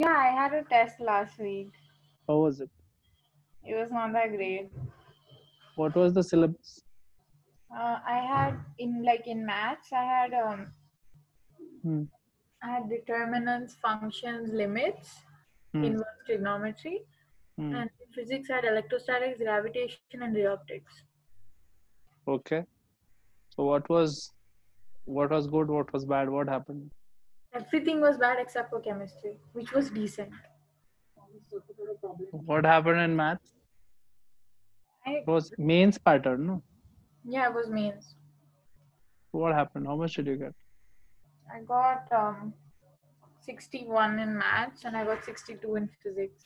Yeah, I had a test last week. How was it? It was not that great. What was the syllabus? I had in maths, Hmm. I had determinants, functions, limits, Hmm. inverse trigonometry, Hmm. and in physics I had electrostatics, gravitation, and ray optics. Okay. So what was good? What was bad? What happened? Everything was bad except for chemistry, which was decent. What happened in maths? I It was mains pattern, no? Yeah, it was means. What happened? How much did you get? I got 61 in maths and I got 62 in physics.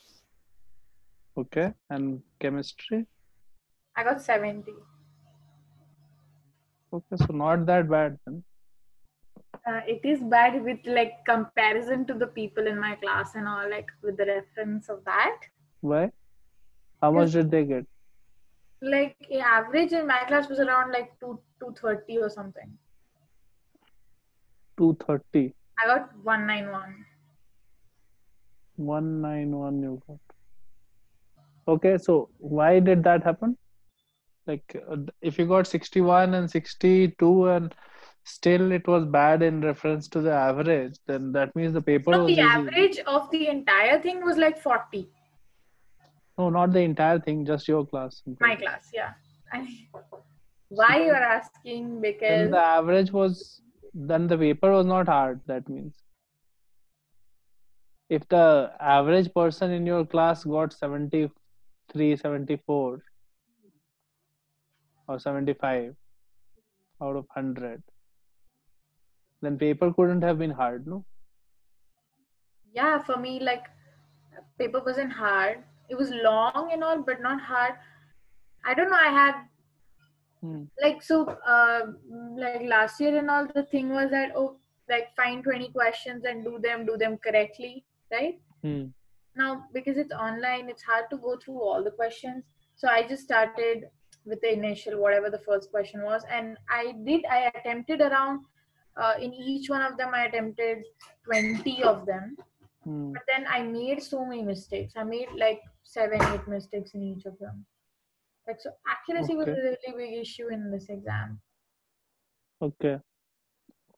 Okay. And chemistry? I got 70. Okay, so not that bad then. It is bad with like comparison to the people in my class and all, like with the reference of that. Why? How Because much did they get? like average in my class was around like 230 or something. 230. I got 191. 191 you got. Okay, so why did that happen? Like, if you got 61 and 62 and still it was bad in reference to the average, then that means the paper No, was the easy. average of the entire thing was like 40. No, not the entire thing, just your class. I'm My talking. class, yeah. I, So why you are asking? then Because the average was, then the paper was not hard. That means if the average person in your class got 73, 74 or 75 out of 100, then paper couldn't have been hard, no? yeah, for me, like paper wasn't hard. It was long and all, but not hard. I don't know. I had Hmm. like so like last year and all. The thing was that like find 20 questions and do them correctly, right? Hmm. Now because it's online, it's hard to go through all the questions. So I just started with the initial whatever the first question was, and I attempted around in each one of them I attempted 20 of them. Hmm. But then I made so many mistakes. I made like 7, 8 mistakes in each of them. Like so, accuracy was Okay. a really big issue in this exam. Okay.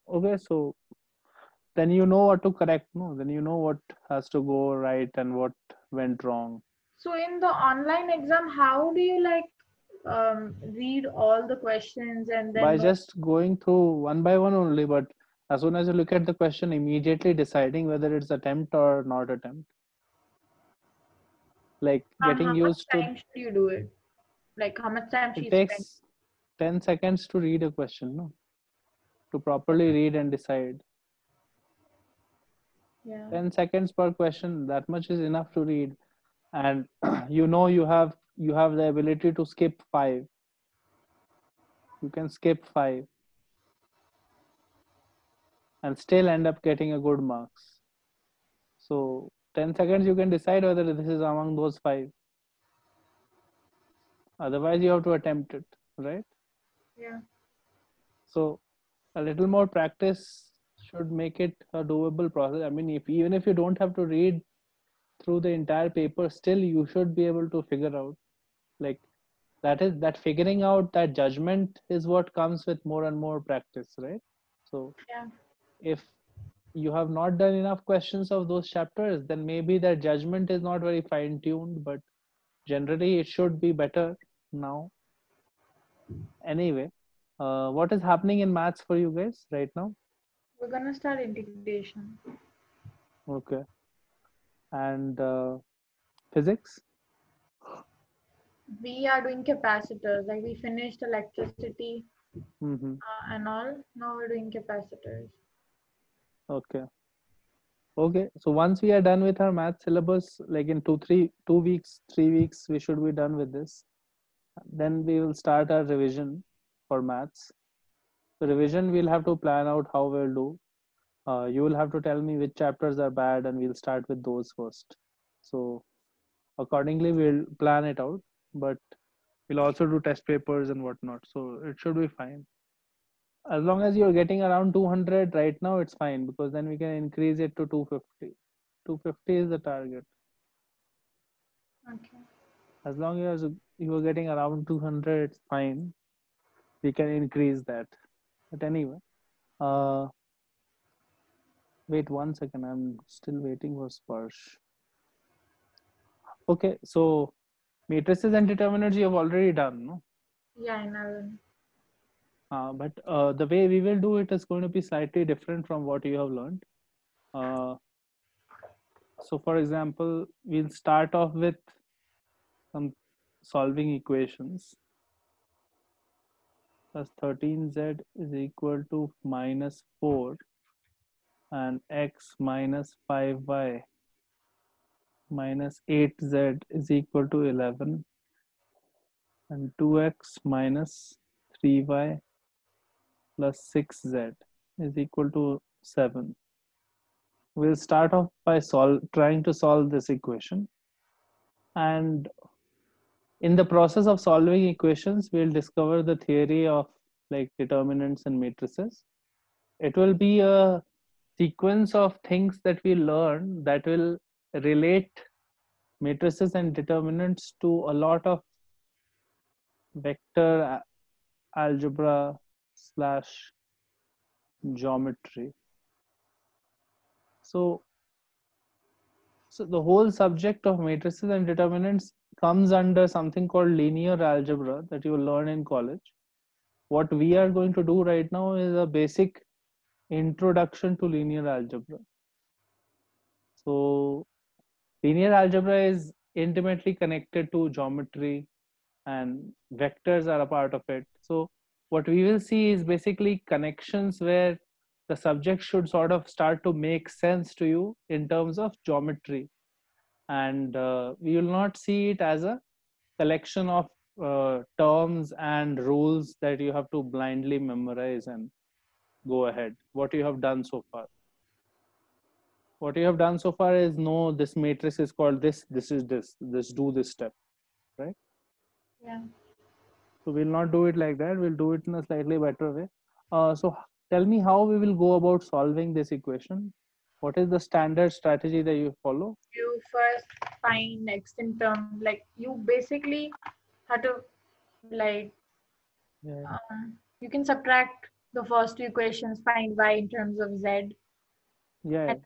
Okay. So then you know what to correct, no? Then you know what has to go right and what went wrong. So in the online exam, how do you like read all the questions and then By know? just going through one by one only, but as soon as you look at the question, immediately deciding whether it's attempt or not attempt. Like How getting much used to, time should you do it? Like how much time she it spent? takes 10 seconds to read a question, no? To properly read and decide. Yeah. 10 seconds per question, that much is enough to read. And you have the ability to skip five. You can skip five and still end up getting a good marks. So 10 seconds you can decide whether this is among those five. Otherwise you have to attempt it, right? Yeah. So a little more practice should make it a doable process. I mean, if even if you don't have to read through the entire paper, still you should be able to figure out, like, that figuring out that judgment is what comes with more and more practice, right? So Yeah. if you have not done enough questions of those chapters, then maybe that judgment is not very fine tuned, but generally it should be better now. Anyway, what is happening in maths for you guys right now? We're gonna start integration. Okay. And physics? We are doing capacitors. Like we finished electricity Mm-hmm. and all. Now we're doing capacitors. Okay. Okay. So once we are done with our math syllabus, like in 2 weeks, 3 weeks, we should be done with this. Then we will start our revision for maths. So revision, we'll have to plan out how we'll do. You will have to tell me which chapters are bad, and we'll start with those first. So accordingly, we'll plan it out. But we'll also do test papers and whatnot. So it should be fine. As long as you're getting around 200 right now, it's fine because then we can increase it to 250. 250 is the target. Okay. As long as you are getting around 200, it's fine. We can increase that. But anyway, wait 1 second. I'm still waiting for Sparsh. Okay, so matrices and determinants you have already done, no? Yeah, in Allen. But the way we will do it is going to be slightly different from what you have learned. So for example, we'll start off with some solving equations. Plus 13z is equal to minus 4 and x minus 5y minus 8z is equal to 11 and 2x minus 3y plus 6z is equal to 7. We'll start off by trying to solve this equation, and in the process of solving equations we'll discover the theory of like determinants and matrices. It will be a sequence of things that we learn that will relate matrices and determinants to a lot of vector algebra slash geometry. So the whole subject of matrices and determinants comes under something called linear algebra that you will learn in college. What we are going to do right now is a basic introduction to linear algebra. So linear algebra is intimately connected to geometry and vectors are a part of it. So what we will see is basically connections where the subject should sort of start to make sense to you in terms of geometry, and we will not see it as a collection of terms and rules that you have to blindly memorize and go ahead. What you have done so far, is no, this matrix is called this is this do this step, right? Yeah. So we'll not do it like that. We'll do it in a slightly better way. So tell me how we will go about solving this equation. What is the standard strategy that you follow? You first find x in term, like you basically have to like Yeah. you can subtract the first two equations, find y in terms of z, Yeah. and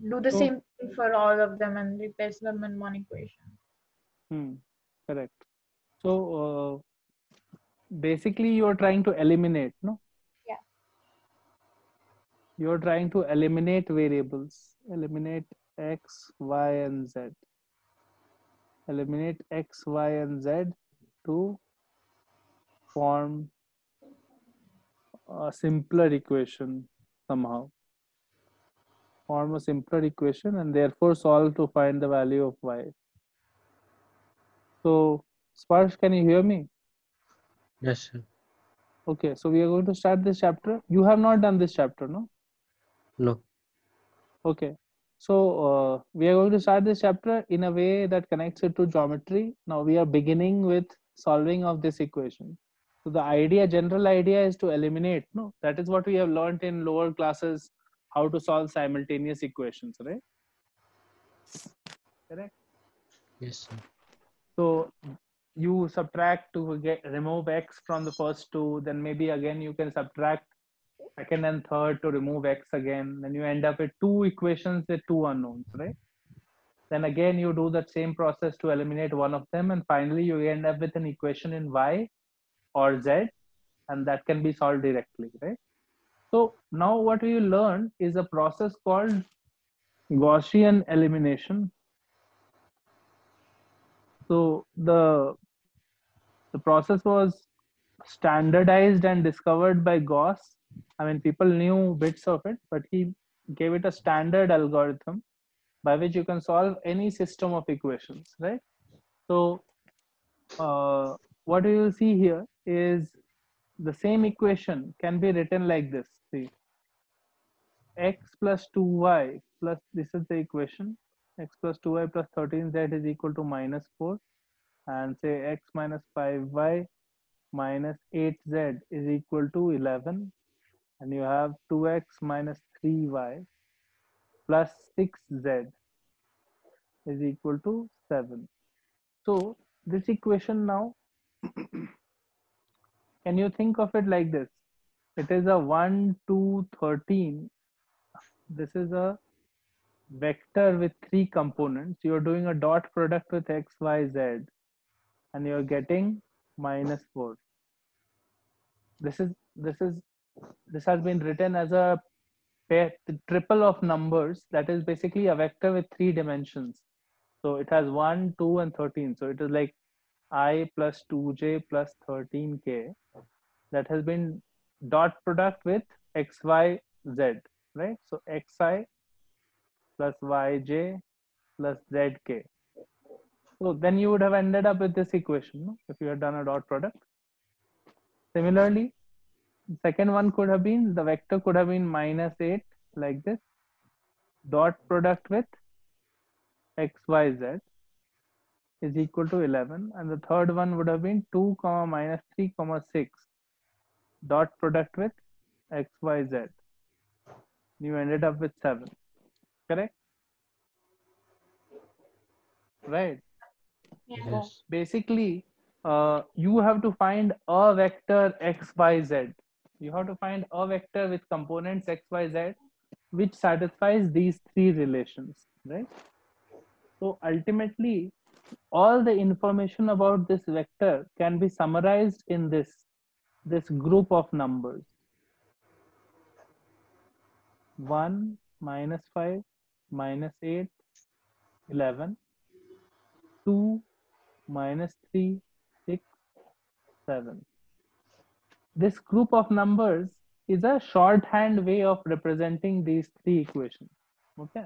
do the So same thing for all of them and replace them in one equation. correct. So basically, you're trying to eliminate, no? Yeah. You're trying to eliminate variables, eliminate x, y, and z. Eliminate x, y, and z to form a simpler equation somehow. Form a simpler equation and therefore solve to find the value of y. So, Sparsh, can you hear me? Yes, sir. Okay, so we are going to start this chapter. You have not done this chapter, no? No. Okay, so we are going to start this chapter in a way that connects it to geometry. Now we are beginning with solving of this equation. So the idea, general idea is to eliminate, no? That is what we have learned in lower classes, how to solve simultaneous equations, right? Correct? Yes, sir. So you subtract to remove x from the first two, then maybe again you can subtract second and third to remove x again, then you end up with two equations with two unknowns, right? Then again you do that same process to eliminate one of them, and finally you end up with an equation in y or z, and that can be solved directly, right? So now what we learn is a process called Gaussian elimination. So the process was standardized and discovered by Gauss. I mean, people knew bits of it, but he gave it a standard algorithm by which you can solve any system of equations, right? So what we will see here is the same equation can be written like this. See, x plus 2y plus, this is the equation, x plus 2y plus 13z is equal to minus 4, and say x minus 5y minus 8z is equal to 11, and you have 2x minus 3y plus 6z is equal to 7. So this equation now, can you think of it like this? It is a 1, 2, 13. This is a vector with 3 components. You're doing a dot product with x, y, z, and you're getting -4. This is this has been written as a pair, triple of numbers. That is basically a vector with 3 dimensions. So it has 1, 2, and 13. So it is like I plus 2j plus 13k. That has been dot product with x, y, z, right? So xi plus yj plus zk. So then you would have ended up with this equation, no? If you had done a dot product. Similarly, the second one could have been, the vector could have been -8 like this, dot product with x, y, z is equal to 11, and the third one would have been 2 comma -3 comma 6 dot product with x, y, z. You ended up with 7, correct? Right. Yeah. So Yes. basically, you have to find a vector x, y, z. You have to find a vector with components x, y, z, which satisfies these 3 relations, right? So ultimately, all the information about this vector can be summarized in this group of numbers: 1, -5, -8, 11, 2, -3, 6, 7. This group of numbers is a shorthand way of representing these 3 equations. Okay,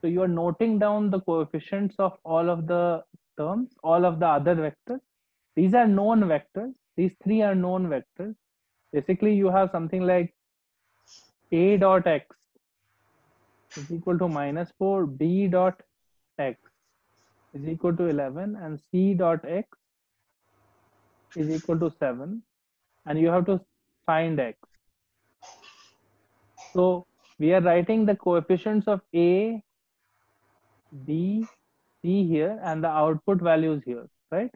so you are noting down the coefficients of all of the terms, all of the other vectors. These are known vectors. These 3 are known vectors. Basically, you have something like a dot x is equal to -4, b dot x is equal to 11, and c dot x is equal to 7, and you have to find x. So we are writing the coefficients of a, b, c here, and the output values here, right?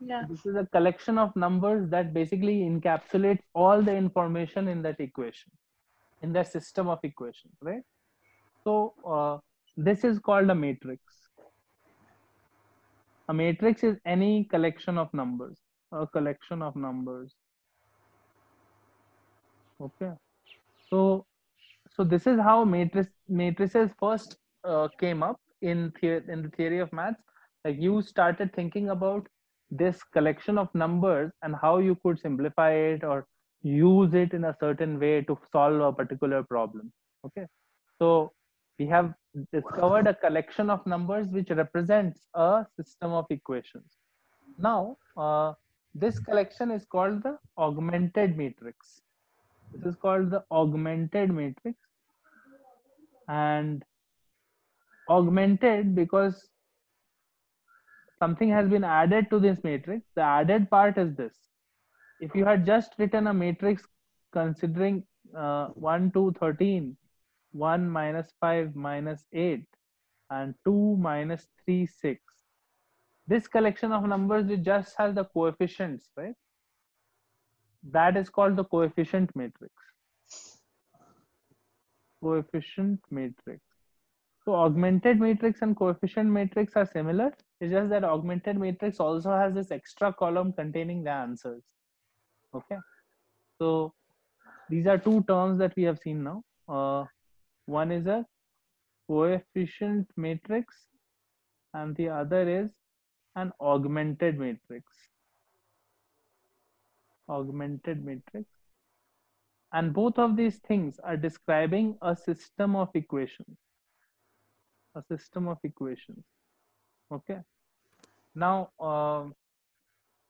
Yeah. This is a collection of numbers that basically encapsulates all the information in that equation, in that system of equations, right? So this is called a matrix. A matrix is any collection of numbers, a collection of numbers. Okay. So this is how matrices first came up in the theory of maths. Like, you started thinking about this collection of numbers and how you could simplify it or use it in a certain way to solve a particular problem. Okay, so we have discovered a collection of numbers which represents a system of equations. Now this collection is called the augmented matrix. This is called the augmented matrix, and augmented because something has been added to this matrix. The added part is this: if you had just written a matrix considering 1, 2, 13, 1, -5, -8, and 2, -3, 6, this collection of numbers which just has the coefficients, right? That is called the coefficient matrix. Coefficient matrix. So augmented matrix and coefficient matrix are similar. It's just that augmented matrix also has this extra column containing the answers. Okay. So these are two terms that we have seen now. One is a coefficient matrix and the other is an augmented matrix. Augmented matrix. And both of these things are describing a system of equations. A system of equations. Okay. Now,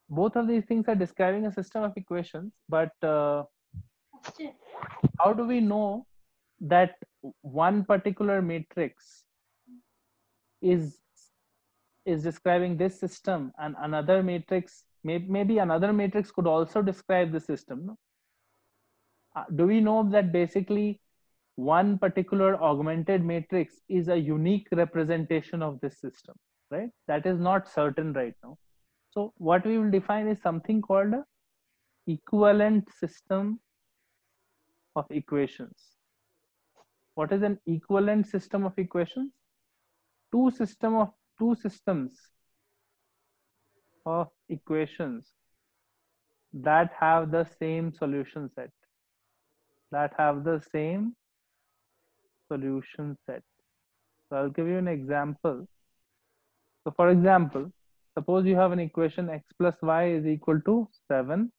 both of these things are describing a system of equations, but how do we know that one particular matrix is describing this system and another matrix, maybe another matrix could also describe the system, no? Do we know that basically one particular augmented matrix is a unique representation of this system, right? That is not certain right now. So what we will define is something called a equivalent system of equations. What is an equivalent system of equations? Two systems of equations that have the same solution set. That have the same solution set. So I'll give you an example. So for example, suppose you have an equation x plus y is equal to 7,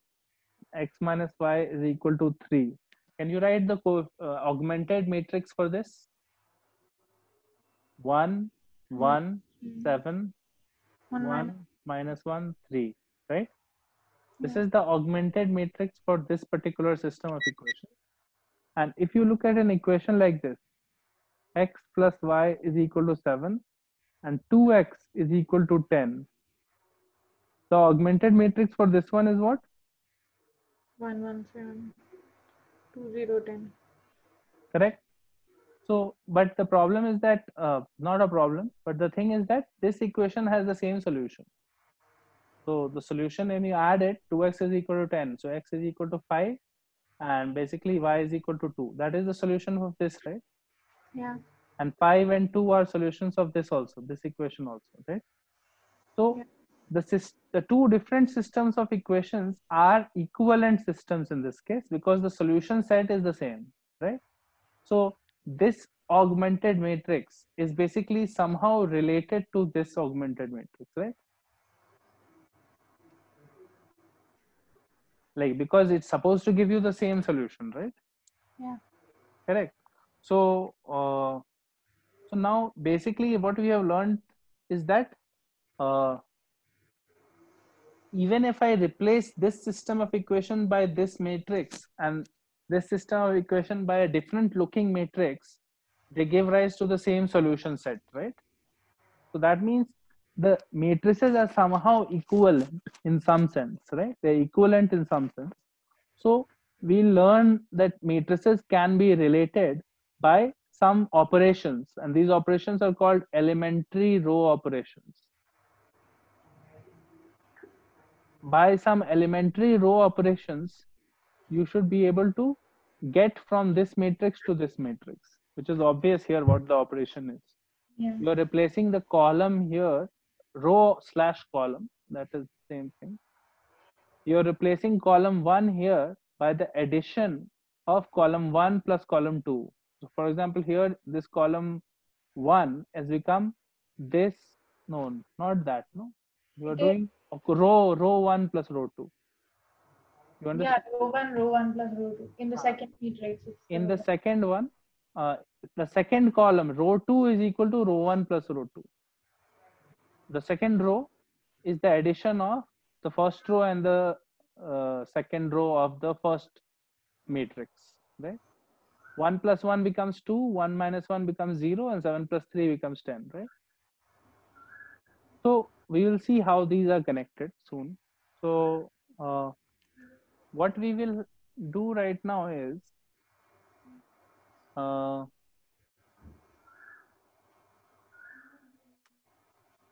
x minus y is equal to 3. Can you write the augmented matrix for this? 1, 1, 7, 1, minus 1, 3, right? This is the augmented matrix for this particular system of equations. And if you look at an equation like this, x plus y is equal to 7 and 2x is equal to 10. The augmented matrix for this one is what? 1, 1, 7, 2, 0, 10. Correct? So, but the problem is that, not a problem, but the thing is that this equation has the same solution. So the solution, when you add it, 2x is equal to 10. So x is equal to 5 and basically y is equal to 2. That is the solution of this, right? Yeah. And 5 and 2 are solutions of this also, this equation also, right? So Yeah. the two different systems of equations are equivalent systems in this case because the solution set is the same, right? So this augmented matrix is basically somehow related to this augmented matrix, right? Like, because it's supposed to give you the same solution, right? Yeah. Correct. So so now basically what we have learned is that even if I replace this system of equation by this matrix and this system of equation by a different looking matrix, they give rise to the same solution set, right? So that means the matrices are somehow equivalent in some sense, right? They're equivalent in some sense. So we learn that matrices can be related by some operations, and these operations are called elementary row operations. By some elementary row operations, you should be able to get from this matrix to this matrix, which is obvious here what the operation is. Yeah. You're replacing the column here, row slash column, that is the same thing. You're replacing column 1 here by the addition of column 1 plus column 2. So for example, here this column 1 has become this, no, not that, no. You're doing row 1 plus row 2. You understand? Yeah, row 1 plus row 2. In the second matrix. In the second one, the second column, row 2 is equal to row 1 plus row 2. The second row is the addition of the first row and the second row of the first matrix, right? 1 plus 1 becomes 2, 1 minus 1 becomes 0, and 7 plus 3 becomes 10, right? So we will see how these are connected soon. So what we will do right now is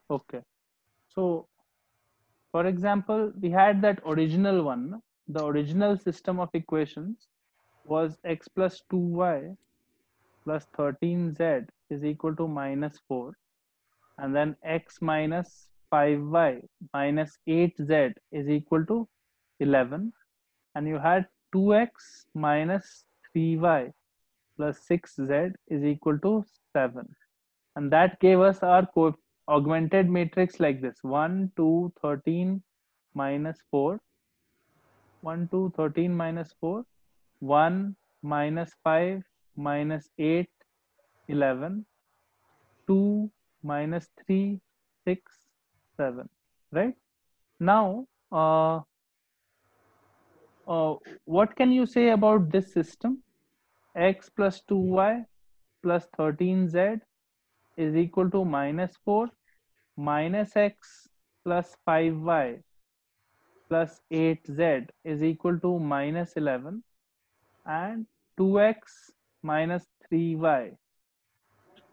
okay. So for example, we had that original one. The original system of equations was x plus 2y plus 13z is equal to minus 4, and then x minus 5y minus 8z is equal to 11, and you had 2x minus 3y plus 6z is equal to 7, and that gave us our augmented matrix like this: 1 2 13 minus 4, 1 2 13 minus 4, 1 minus 5 minus 8 11, 2 minus 3 6 7, right? Now what can you say about this system? X plus 2y plus 13z is equal to minus 4, minus x plus 5y plus 8z is equal to minus 11, and 2x minus 3y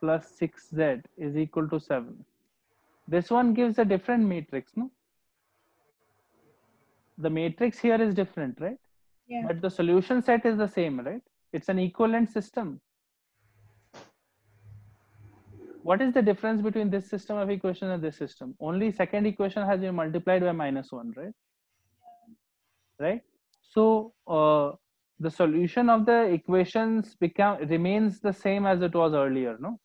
plus 6z is equal to 7. This one gives a different matrix, no? The matrix here is different, right? Yeah. But the solution set is the same, right? It's an equivalent system. What is the difference between this system of equation and this system? Only second equation has been multiplied by -1, right? Right? So the solution of the equations remains the same as it was earlier, no?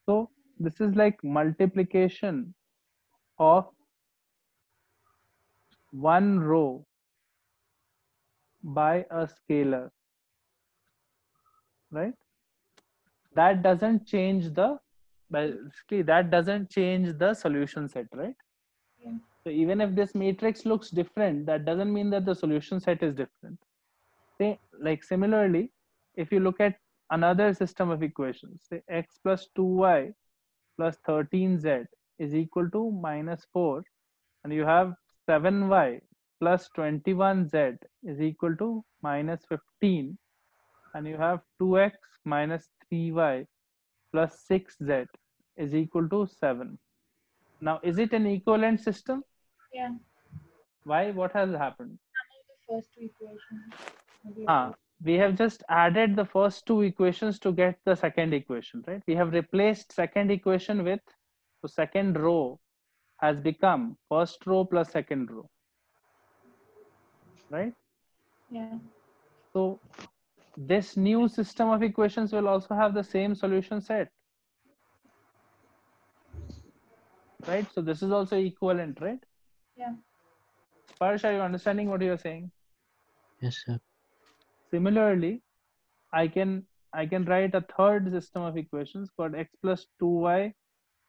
So this is like multiplication of one row by a scalar, right? That doesn't change the basically that doesn't change the solution set, right? Yeah. So even if this matrix looks different, that doesn't mean that the solution set is different. Say, like similarly, if you look at another system of equations, say x plus 2y plus 13z is equal to -4, and you have 7y plus 21z is equal to -15, and you have 2x minus 3y plus 6z is equal to 7. Now, is it an equivalent system? Yeah. Why? What has happened? Some of the first two equations. We have just added the first two equations to get the second equation, right? We have replaced second equation with, so second row has become first row plus second row, right? Yeah. So this new system of equations will also have the same solution set, right? So this is also equivalent, right? Yeah. Parsh, are you understanding what you're saying? Yes, sir. Similarly, I can write a third system of equations called x plus 2y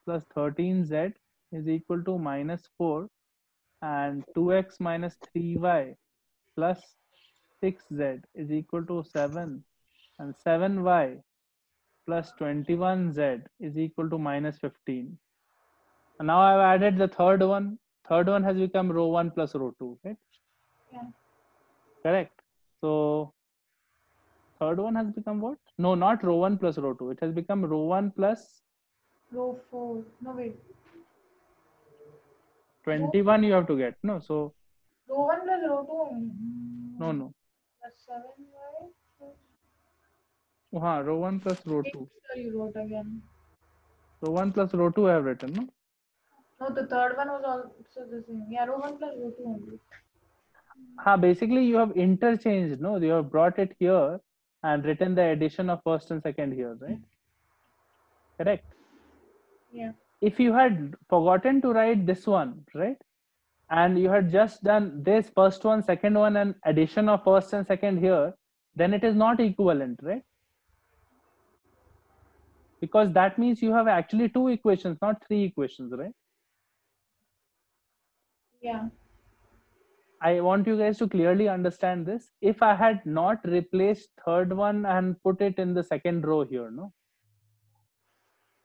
plus 13z is equal to -4, and 2x minus 3y plus 6z is equal to 7, and 7y plus 21z is equal to -15. And now I've added the third one. Third one has become row 1 plus row 2, right? Yeah. Correct. So third one has become what? No, not row 1 plus row 2. It has become row 1 plus Row 4. No, wait. 21 you have to get. No, so Row 1 plus row 2. no. Plus 7y. Row 1 plus row 2. You wrote again. Row 1 plus row 2 I have written, no? No, the third one was also the same. Yeah, row 1 plus row 2 only. Basically you have interchanged, no? You have brought it here and written the addition of first and second here, right? Correct. Yeah. If you had forgotten to write this one, right? And you had just done this first one, second one, and addition of first and second here, then it is not equivalent, right? Because that means you have actually two equations, not three equations, right? Yeah. I want you guys to clearly understand this. If I had not replaced third one and put it in the second row here, no?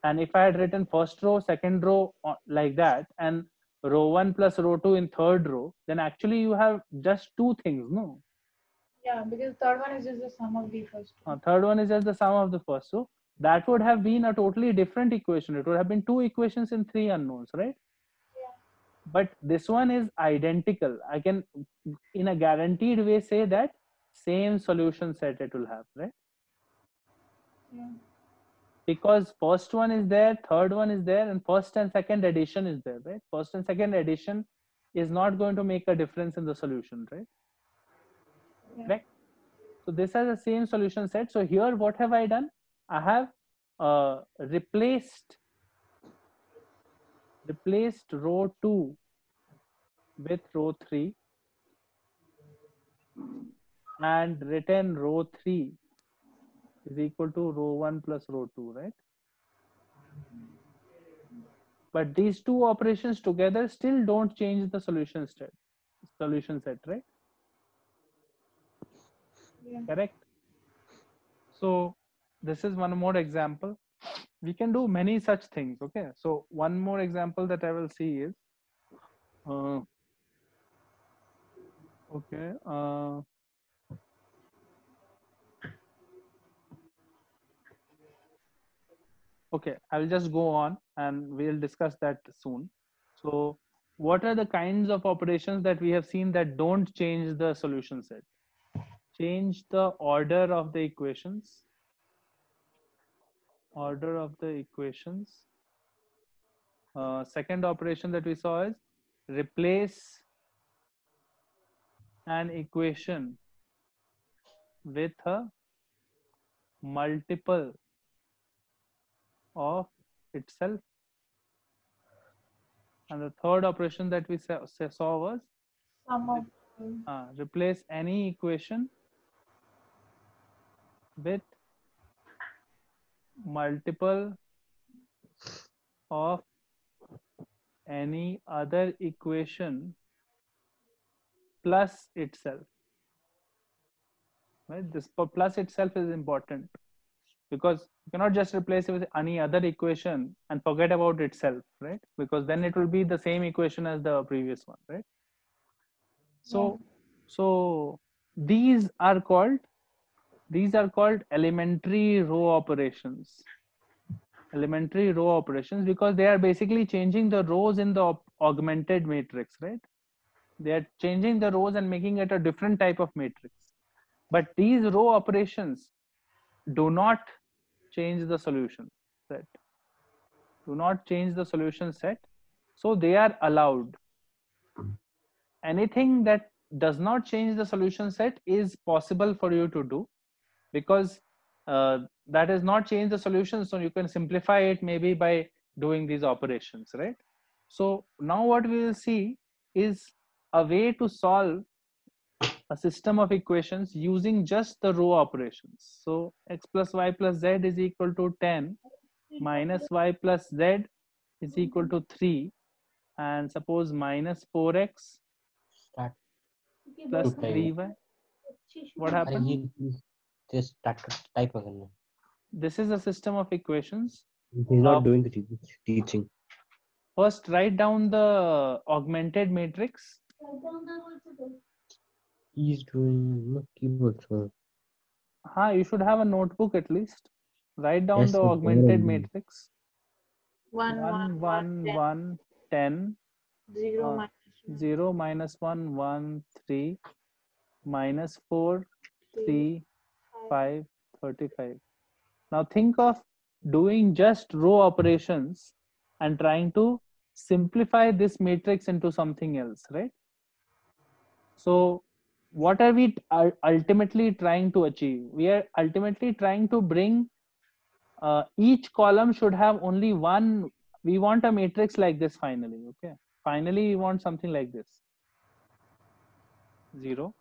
And if I had written first row, second row like that, and row 1 plus row 2 in third row, then actually you have just two things, no? Yeah, because third one is just the sum of the first two. Third one is just the sum of the first. So that would have been a totally different equation. It would have been two equations in three unknowns, right? Yeah. But this one is identical. I can, in a guaranteed way, say that same solution set it will have, right? Yeah. Because first one is there, third one is there, and first and second addition is there, right? First and second addition is not going to make a difference in the solution, right? Yeah. Right? So this has the same solution set. So here, what have I done? I have replaced row 2 with row 3 and written row 3 is equal to row 1 plus row 2, right? But these two operations together still don't change the solution set, right? Yeah. Correct. So this is one more example. We can do many such things. Okay, so one more example that I will see is okay Okay, I will just go on and we'll discuss that soon. So what are the kinds of operations that we have seen that don't change the solution set? Change the order of the equations. Order of the equations. Second operation that we saw is replace an equation with a multiple of itself. And the third operation that we saw was Sum of replace any equation with multiple of any other equation plus itself. Right? This plus itself is important because you cannot just replace it with any other equation and forget about itself, right? Because then it will be the same equation as the previous one, right? So, so these are called elementary row operations. Elementary row operations because they are basically changing the rows in the augmented matrix, right? They are changing the rows and making it a different type of matrix. But these row operations do not change the solution set. Do not change the solution set. So they are allowed. Anything that does not change the solution set is possible for you to do because that is not change the solution. So you can simplify it maybe by doing these operations, right? So now what we will see is a way to solve a system of equations using just the row operations. So x plus y plus z is equal to 10 minus y plus z is equal to 3 and suppose minus 4x Start plus to type. 3y. What अरे happened? ये just start type करना. This is a system of equations. He's not doing the teaching. First, write down the augmented matrix. He's doing no keyboard, sir. You should have a notebook at least. Write down Yes, the sir, augmented there matrix. 1, 1, 1, 1, 10, 0 minus 1, 0, minus 1, 1, 3, minus 4, 3, 5, 35. Now think of doing just row operations and trying to simplify this matrix into something else, right? So what are we ultimately trying to achieve? We are ultimately trying to bring each column should have only one. We want a matrix like this finally, okay? Finally, we want something like this. 0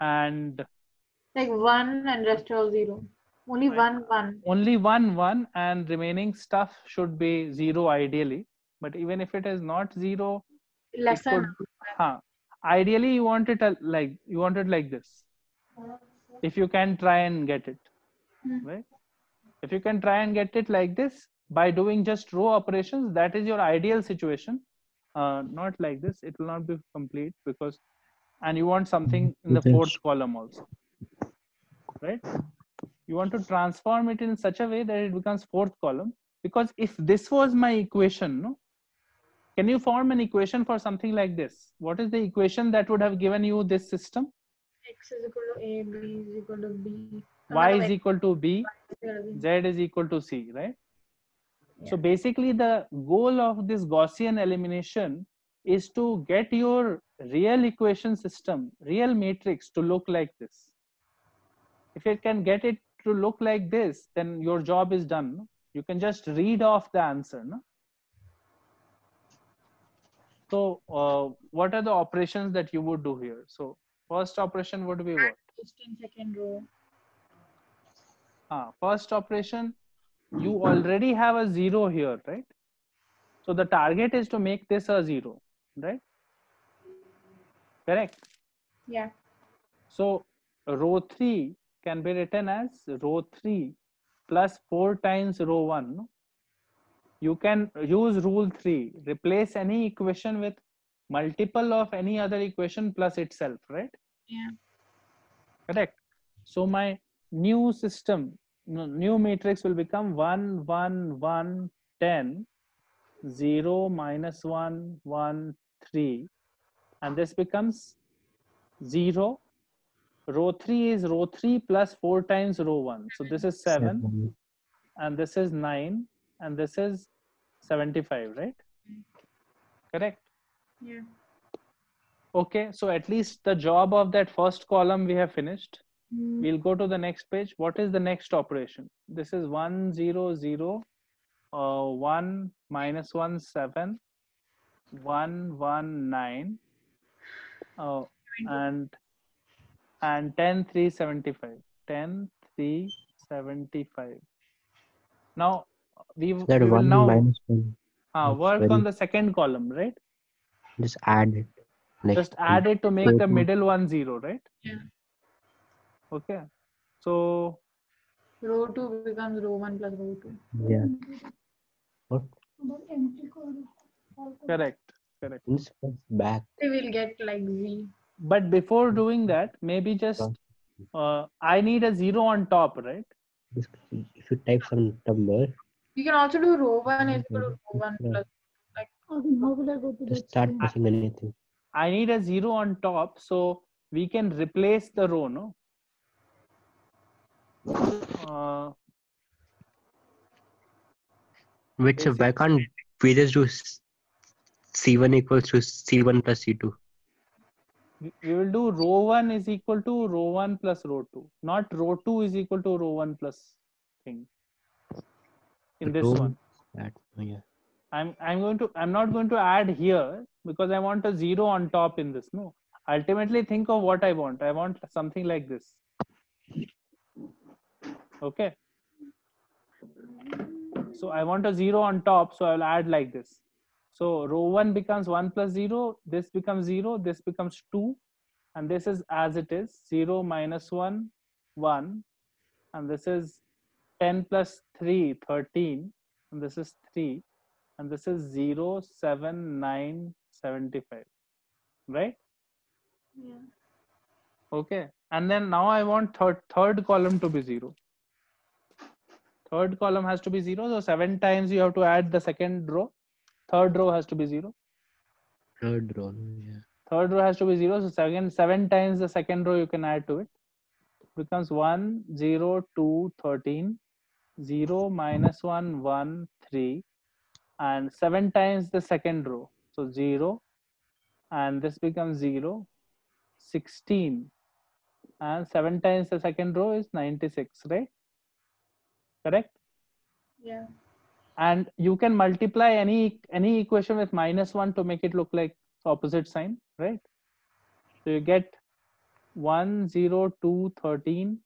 and like 1 and rest all 0. Only Right. 1 only 1 and remaining stuff should be 0 ideally. But even if it is not 0, less it than could ideally you want it like this. If you can try and get it, right? If you can try and get it like this by doing just row operations, that is your ideal situation. Not like this, it will not be complete because, and you want something in the fourth column also, right? You want to transform it in such a way that it becomes fourth column, because if this was my equation, no, can you form an equation for something like this? What is the equation that would have given you this system? x is equal to a, b is equal to b, Y is equal to b, z. z is equal to c, right? So basically the goal of this Gaussian elimination is to get your real equation system, real matrix to look like this. If it can get it to look like this, then your job is done. No? You can just read off the answer. No? So what are the operations that you would do here? So first operation would be what? First and second row. First operation, you already have a 0 here, right? So the target is to make this a 0, right? Correct? Yeah. So row 3 can be written as row 3 plus 4 times row 1. No? You can use rule 3, replace any equation with multiple of any other equation plus itself, right? Yeah. Correct. So my new system new matrix will become 1, 1, 1, 10, 0, minus 1, 1, 3, and this becomes 0. Row 3 is row 3 plus 4 times row 1. So this is 7, 7. and this is 9, and this is 75, right? Correct. Yeah. Okay, so at least the job of that first column we have finished. Mm. We'll go to the next page. What is the next operation? This is 1, 0, 0, 1, minus 1, 7, 1, 1, 9, and 10, 3, 75. 10, 3, 75. Now we That will 1 now minus 1. That's work very. on the second column, right? Just add it. Like, Just add it to make the middle one 0, right? Yeah. Okay. So Row 2 becomes row 1 plus row 2. Yeah. What? correct. This was back. We will get like Z. But before doing that, maybe just I need a 0 on top, right? If you type some number, You can also do row 1 is equal to row 1 plus like. How will I go to just that start screen? pressing anything. I need a 0 on top, so we can replace the row, no? Wait, so why can't we just do C1 equals to C1 plus C2? We will do row 1 is equal to row 1 plus row 2, not row 2 is equal to row 1 plus thing. In this one, That, yeah. I'm not going to add here because I want a 0 on top in this. No, ultimately think of what I want. I want something like this. Okay. So I want a 0 on top, so I'll add like this. So row 1 becomes 1 plus 0, this becomes 0, this becomes 2, and this is as it is, 0 minus 1, 1, and this is 10 plus 3, 13, and this is 3, and this is 0, 7, 9, 75, right? Yeah. Okay, and then now I want third column to be 0. Third column has to be 0, so 7 times you have to add the second row. Third row has to be 0. Third row, yeah. Third row has to be 0, so 7 times the second row you can add to it. Becomes 1, 0, 2, 13, 0, minus 1, 1, 3, and 7 times the second row. So 0, and this becomes 0, 16, and 7 times the second row is 96, right? Correct? Yeah. And you can multiply any equation with minus 1 to make it look like opposite sign, right? So you get 1, 0, 2, 13,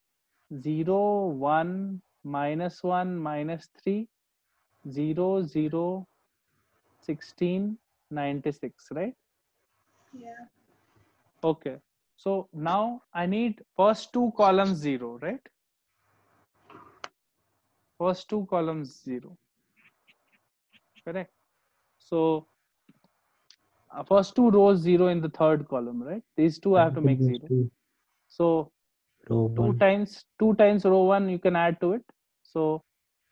0, 1, minus 1, minus 3, 0, 0, 16, 96, right? Yeah. Okay. So now I need first two columns 0, right? First two columns 0. Correct. So first two rows 0 in the third column, right? These two I have to make 0. So Row 1. 2 times row 1 you can add to it. So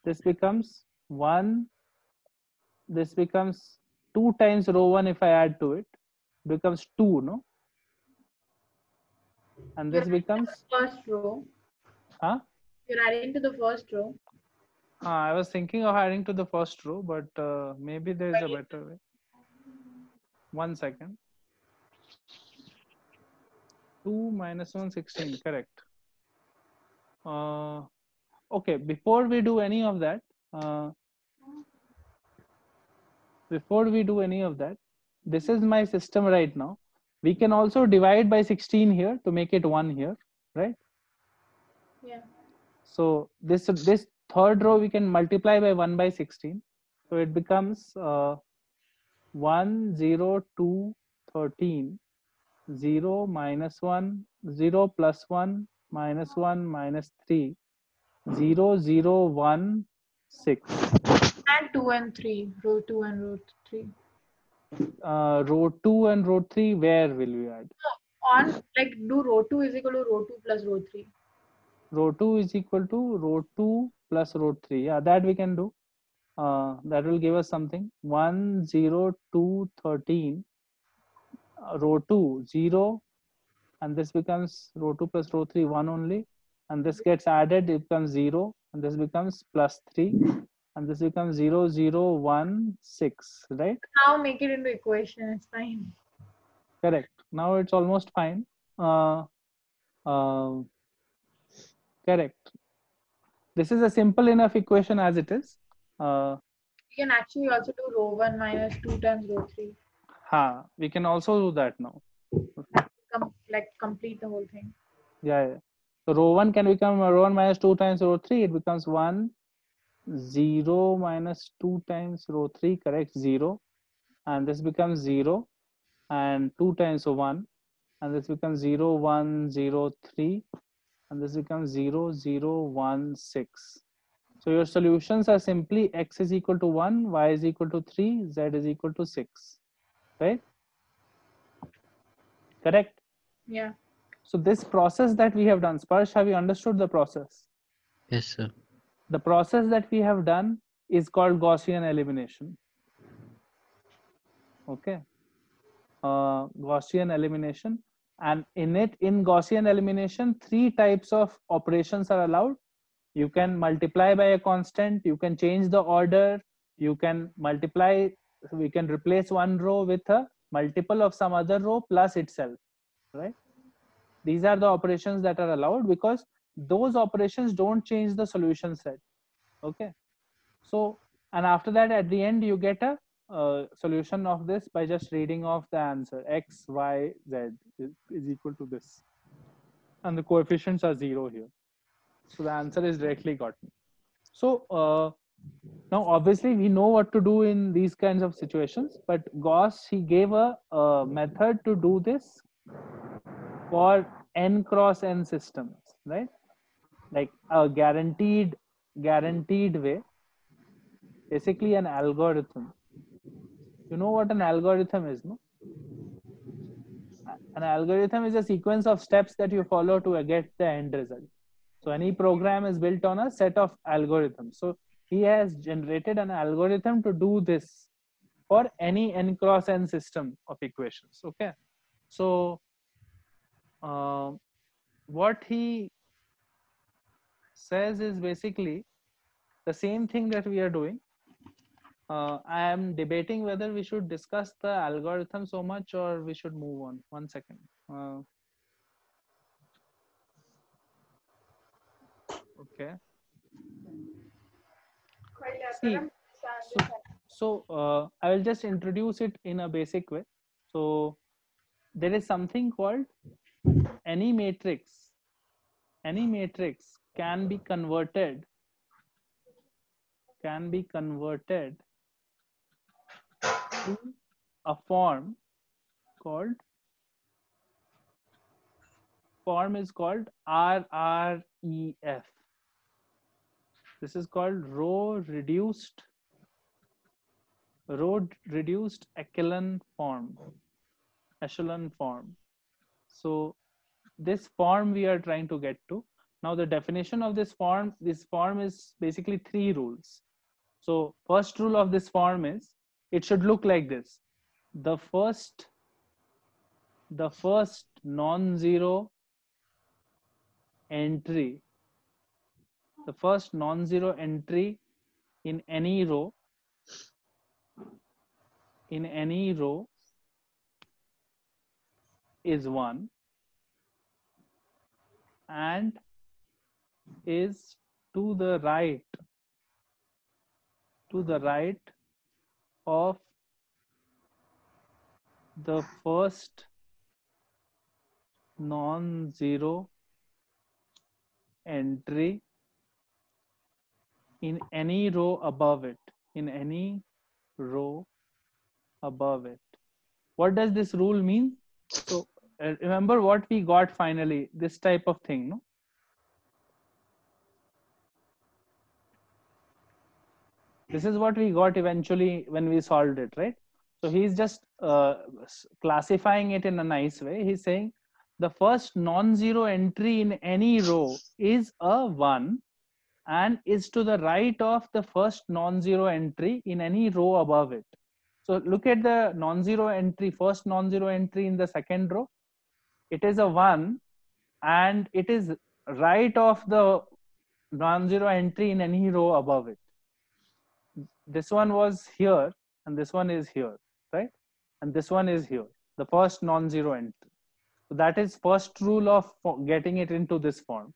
this becomes 1. This becomes 2 times row 1 if I add to it. Becomes 2, no? And this becomes First row. huh? You're adding to the first row. I was thinking of adding to the first row, but maybe there is a better way. 1 second. 2 minus 1, 16, correct. Okay, before we do any of that, this is my system right now. We can also divide by 16 here to make it 1 here, right? Yeah. So this third row we can multiply by 1 by 16. So it becomes 1, 0, 2, 13, 0, minus 1, 0, plus 1, minus 1, minus 3, 0, 0, 1, 6. And 2 and 3. Row 2 and row 3. Row 2 and row 3, where will we add? On like do row 2 is equal to row 2 plus row 3. Rho 2 is equal to rho 2 plus rho 3. Yeah, that we can do. That will give us something. 1, 0, 2, 13. Rho 2, 0. And this becomes rho 2 plus rho 3, 1 only. And this gets added, it becomes 0. And this becomes plus 3. And this becomes 0, 0, 1, 6, right? Now make it into equation, it's fine. Correct. Now it's almost fine. Correct. This is a simple enough equation as it is. You can actually also do rho 1 minus 2 times rho 3. We can also do that now. Complete the whole thing. Yeah. So rho 1 can become rho 1 minus 2 times rho 3. It becomes 1, 0 minus 2 times rho 3, correct, 0. And this becomes 0. And 2 times 1. And this becomes 0, 1, 0, 3. And this becomes 0, 0, 1, 6. So your solutions are simply x is equal to 1, y is equal to 3, z is equal to 6. Right? Correct? Yeah. So this process that we have done, Sparsh, have you understood the process? Yes, sir. The process that we have done is called Gaussian elimination. Okay. Gaussian elimination. And in Gaussian elimination, 3 types of operations are allowed. You can multiply by a constant, you can change the order, you can multiply, we can replace one row with a multiple of some other row plus itself, right? These are the operations that are allowed because those operations don't change the solution set. Okay. So, and after that, at the end, you get a solution of this by just reading off the answer. X, Y, Z is equal to this. And the coefficients are 0 here. So the answer is directly gotten. So now obviously we know what to do in these kinds of situations, but Gauss, he gave a method to do this for n cross n systems, right? Like a guaranteed way, basically an algorithm. You know what an algorithm is, no? An algorithm is a sequence of steps that you follow to get the end result. So any program is built on a set of algorithms. So he has generated an algorithm to do this for any n cross n system of equations. Okay. So what he says is basically the same thing that we are doing. I am debating whether we should discuss the algorithm so much or we should move on. 1 second. Okay. See, so I will just introduce it in a basic way. So there is something called any matrix. Any matrix can be converted to a form is called RREF. This is called row reduced echelon form. So this form we are trying to get to. Now the definition of this form is basically 3 rules. So first rule of this form is it should look like this. The first non-zero entry in any row is 1 and is to the right of the first non-zero entry in any row above it. What does this rule mean? So remember what we got finally, this type of thing, no? This is what we got eventually when we solved it, right? So he's just classifying it in a nice way. He's saying the first non-zero entry in any row is a 1 and is to the right of the first non-zero entry in any row above it. So look at the non-zero entry, first non-zero entry in the second row. It is a 1 and it is right of the non-zero entry in any row above it. This one was here and this one is here, right? And this one is here, the first non-zero entry. So that is first rule of getting it into this form.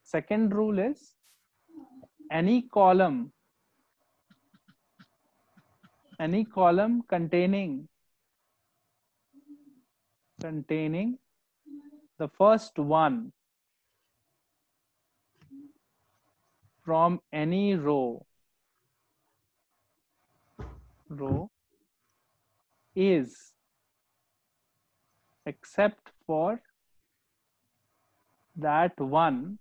Second rule is any column containing the first one from any row is, except for that one,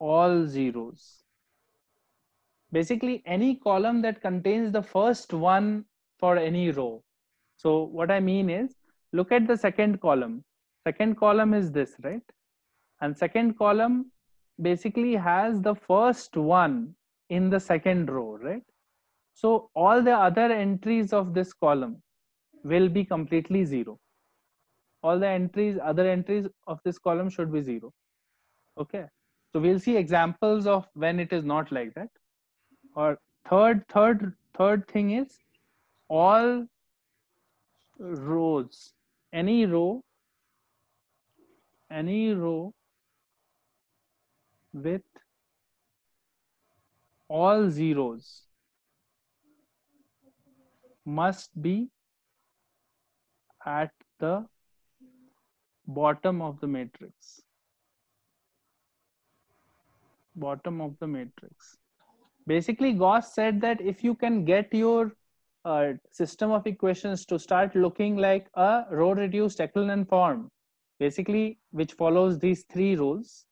all zeros. Basically any column that contains the first one for any row. So what I mean is, look at the second column. Second column is this, right? And second column basically has the first one in the second row, right? So all the other entries of this column will be completely zero. All the other entries of this column should be zero. Okay. So we'll see examples of when it is not like that. Or third thing is, all rows, any row with all zeros must be at the bottom of the matrix. Bottom of the matrix. Basically, Gauss said that if you can get your system of equations to start looking like a row reduced echelon form, basically which follows these three rules,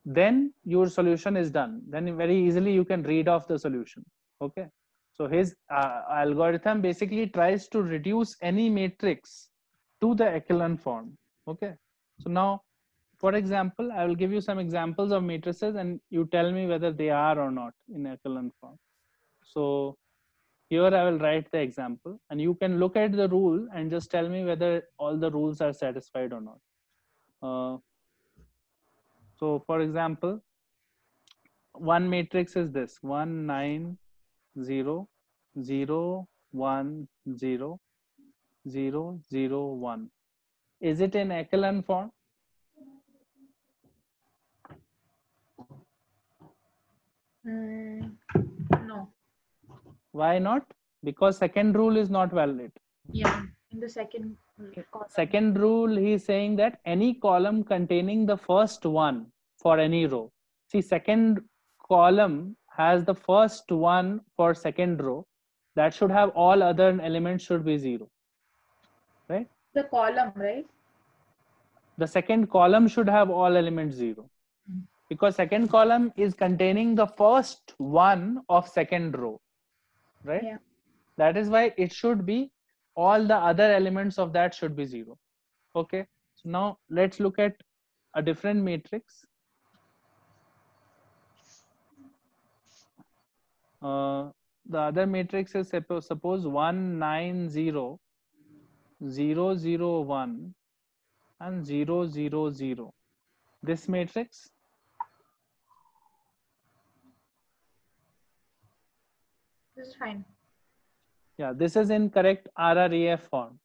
then your solution is done. Then very easily you can read off the solution. Okay. So his algorithm basically tries to reduce any matrix to the echelon form. Okay. So now, for example, I will give you some examples of matrices and you tell me whether they are or not in echelon form. So here I will write the example and you can look at the rule and just tell me whether all the rules are satisfied or not. So for example, one matrix is this: 1 9 0 0 1 0 0 0 1. Is it in echelon form? No. Why not? Because second rule is not valid. Yeah, in the second column. Second rule, he is saying that any column containing the first one for any row. See, second column has the first one for second row. That should have all other elements should be zero, right? The column, right? The second column should have all elements zero, because second column is containing the first one of second row, right? Yeah. That is why it should be all the other elements of that should be zero. Okay. So now let's look at a different matrix. The other matrix is suppose 1 9 0 0 0 1 and 0 0 0. This matrix, This is fine. yeah, this is in correct RREF form,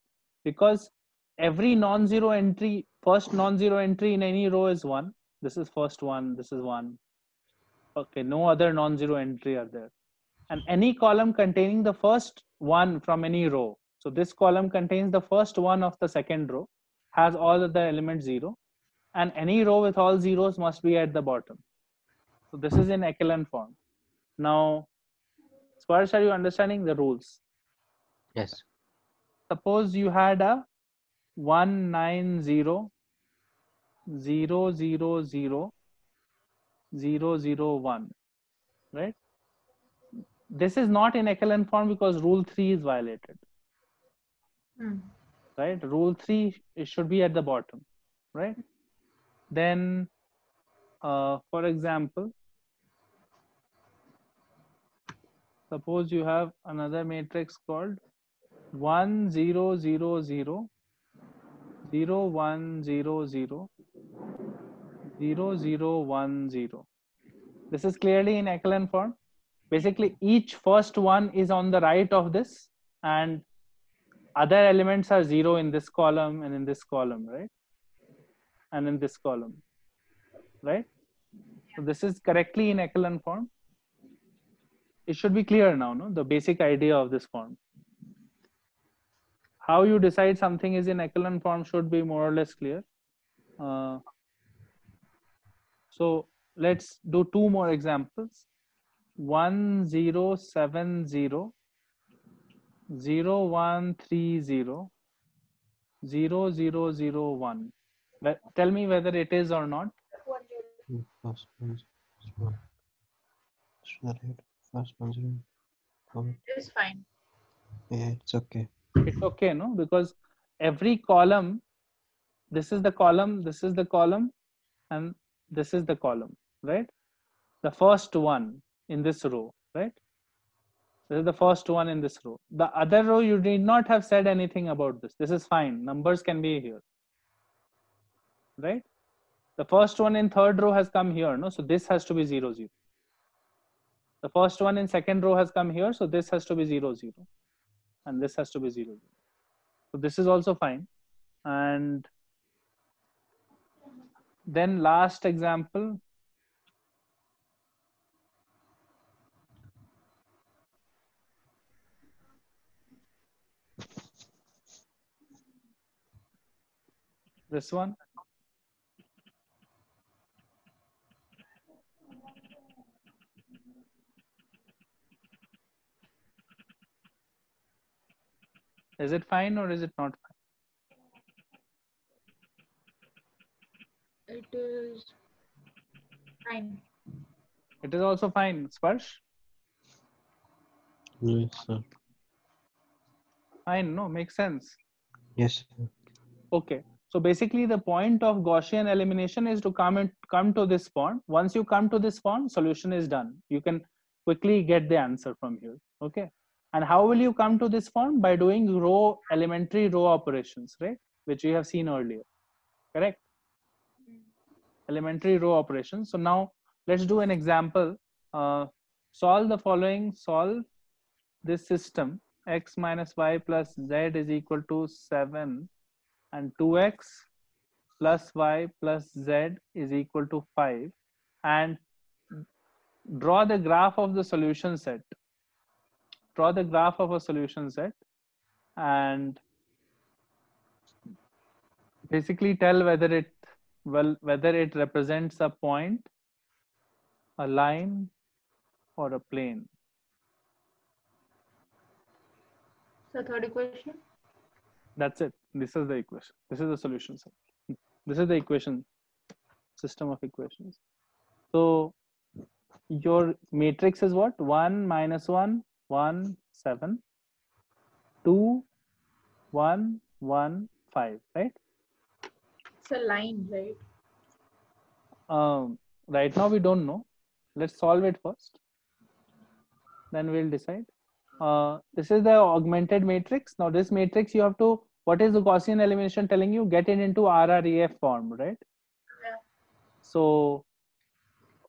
because every non-zero entry, first non-zero entry in any row is 1. This is first one, this is 1. Okay, no other non-zero entry are there. And any column containing the first one from any row. So this column contains the first one of the second row, has all of the elements 0, and any row with all zeros must be at the bottom. So this is in echelon form. Now, Sparsh, are you understanding the rules? Yes. Suppose you had a 1 9 0 0 0 0 0 0 1, right? This is not in echelon form because rule 3 is violated. right? Rule 3, it should be at the bottom, right? Then, for example, suppose you have another matrix called 1 0 0 0 0 1 0 0 0 0 1 0. This is clearly in echelon form. Basically, each first one is on the right of this, and other elements are 0 in this column and in this column, right? And in this column, right? So this is correctly in echelon form. It should be clear now, no? The basic idea of this form. How you decide something is in echelon form should be more or less clear. So let's do two more examples. 1 0 7 0 0 1 3 0 0 0 0 1. Tell me whether it is or not. First one, small. First one, It's fine. yeah, it's okay. It's okay, no? Because every column, this is the column, this is the column, and this is the column, right? The first one in this row, right? This is the first one in this row. The other row, you need not have said anything about this. This is fine. Numbers can be here, right? The first one in third row has come here, no? So this has to be 0 0. The first one in second row has come here, so this has to be 0 0, and this has to be 0 0. So this is also fine. And then last example, this one. Is it fine or is it not fine? It is fine. It is also fine, Sparsh. Yes, sir. Fine, no, makes sense. Yes, sir. Okay, so basically the point of Gaussian elimination is to come to this form. Once you come to this form, solution is done. You can quickly get the answer from here. Okay, and how will you come to this form? By doing elementary row operations, right? Which we have seen earlier, correct? Elementary row operations. So now let's do an example. Solve the following. Solve this system: x minus y plus z is equal to 7 and 2x plus y plus z is equal to 5, and draw the graph of the solution set. Draw the graph of a solution set and basically tell whether it represents a point, a line, or a plane. So third equation. That's it. This is the equation. This is the solution set. This is the equation system of equations. So your matrix is what? 1 minus 1 1 7 2 1 1 5, right? It's a line, right? Right now we don't know. Let's solve it first, then we'll decide. This is the augmented matrix. Now this matrix, you have to, what is the Gaussian elimination telling you? Get it into RREF form, right? Yeah. So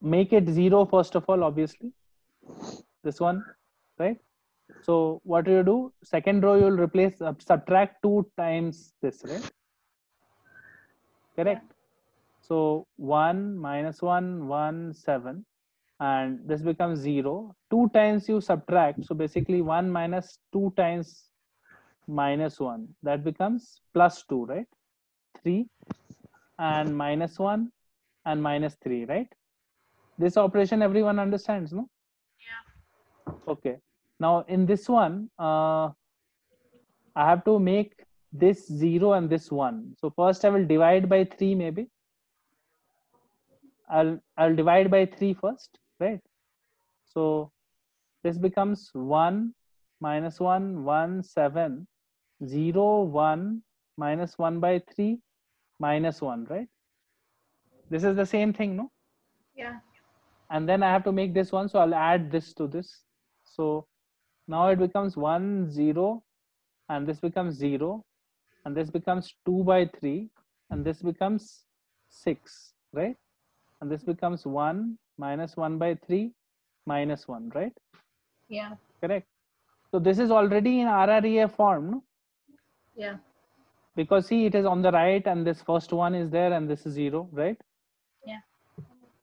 make it 0 first of all, obviously. This one, right? So what do you do? Second row, you'll replace, subtract 2 times this, right? Correct. Yeah. So 1 minus 1 1 7, and this becomes 0. 2 times you subtract, so basically 1 minus 2 times minus 1, that becomes plus 2, right? 3 and minus 1 and minus 3, right? This operation everyone understands, no? Yeah. Okay. Now in this one, I have to make this 0 and this 1. So first I will divide by 3 maybe. I'll divide by 3 first, right? So this becomes 1 minus 1 1 7 0 1 minus 1 by 3 minus 1, right? This is the same thing, no? Yeah. And then I have to make this one, so I'll add this to this. So now it becomes 1 0, and this becomes 0, and this becomes 2 by 3, and this becomes 6, right? And this becomes 1 minus 1 by 3 minus 1, right? Yeah. Correct. So this is already in RREF form, no? Yeah. Because see, it is on the right, and this first one is there, and this is 0, right? Yeah.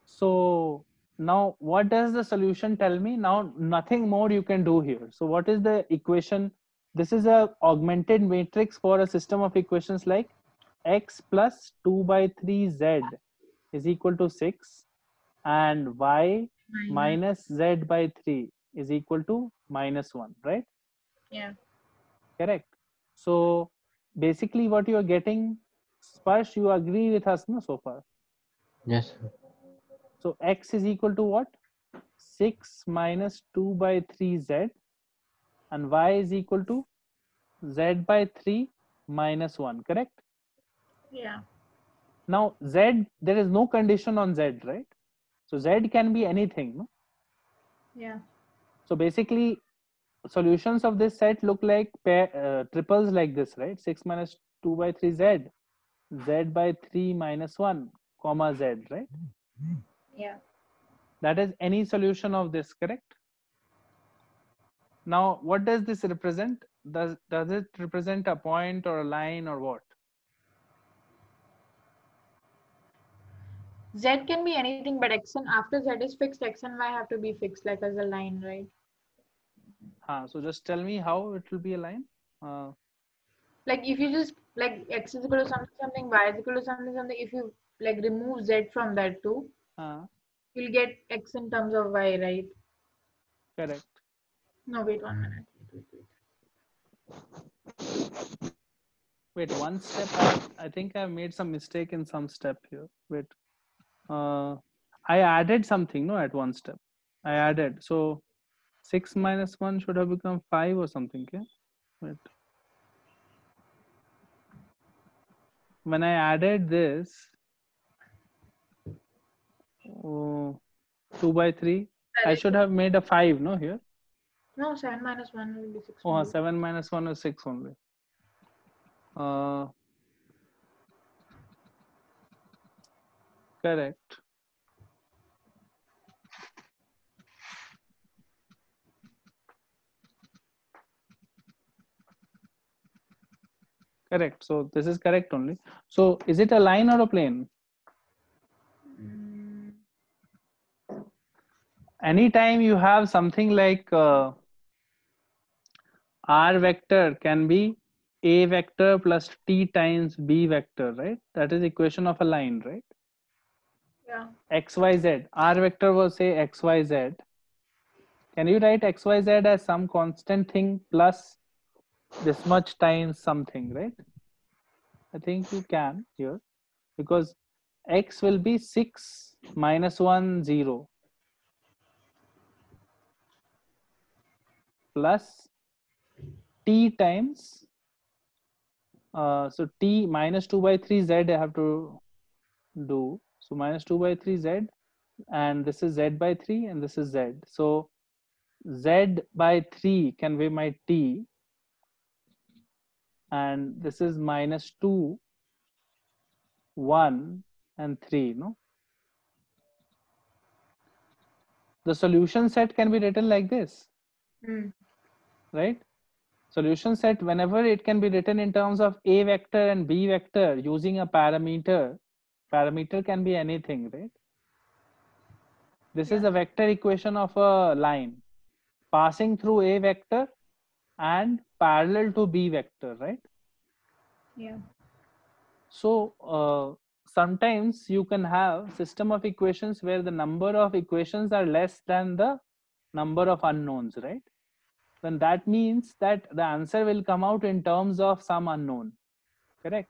So now what does the solution tell me? Now nothing more you can do here. So what is the equation? This is a augmented matrix for a system of equations like x plus 2 by 3 z is equal to 6, and y minus z by 3 is equal to minus 1, right? Yeah. Correct. So basically what you are getting, Sparsh, you agree with us, no, so far? Yes, sir. So x is equal to what? 6 minus 2 by 3z, and y is equal to z by 3 minus 1, correct? Yeah. Now z, there is no condition on z, right? So z can be anything, no? Yeah. So basically solutions of this set look like triples like this, right? 6 minus 2 by 3 z, z by 3 minus 1 comma z, right? Yeah. That is any solution of this, correct? Now what does this represent? Does it represent a point or a line or what? Z can be anything, but X and after Z is fixed, X and Y have to be fixed like as a line, right? So just tell me how it will be a line. Like if you just like X is equal to something something, Y is equal to something something, if you like remove Z from that too, uh, you'll get X in terms of Y, right? Correct. No, wait 1 minute. Wait, one step. I think I've made some mistake in some step here. Wait. I added something, no, at one step. I added. So 6 minus 1 should have become 5 or something. Yeah. Wait. When I added this, 2 by 3, I should have made a 5, no, here. No, 7 minus 1 will be 6. Oh, 7 minus 1 is 6 only. Correct. Correct. So this is correct only. So is it a line or a plane? Anytime you have something like r vector can be a vector plus t times b vector, right? That is equation of a line, right? Yeah. XYZ. R vector was say XYZ. Can you write XYZ as some constant thing plus this much times something, right? I think you can here, because x will be 6 minus 1 0 plus t times so t minus 2 by 3 z I have to do. So minus 2 by 3 z, and this is z by 3, and this is z. So z by 3 can be my t, and this is minus 2, 1, and 3, no? The solution set can be written like this, right? Solution set, whenever it can be written in terms of a vector and b vector using a parameter. Parameter can be anything, right? This is a vector equation of a line passing through a vector and parallel to b vector, right? Yeah. So sometimes you can have system of equations where the number of equations are less than the number of unknowns, right? Then that means that the answer will come out in terms of some unknown, correct?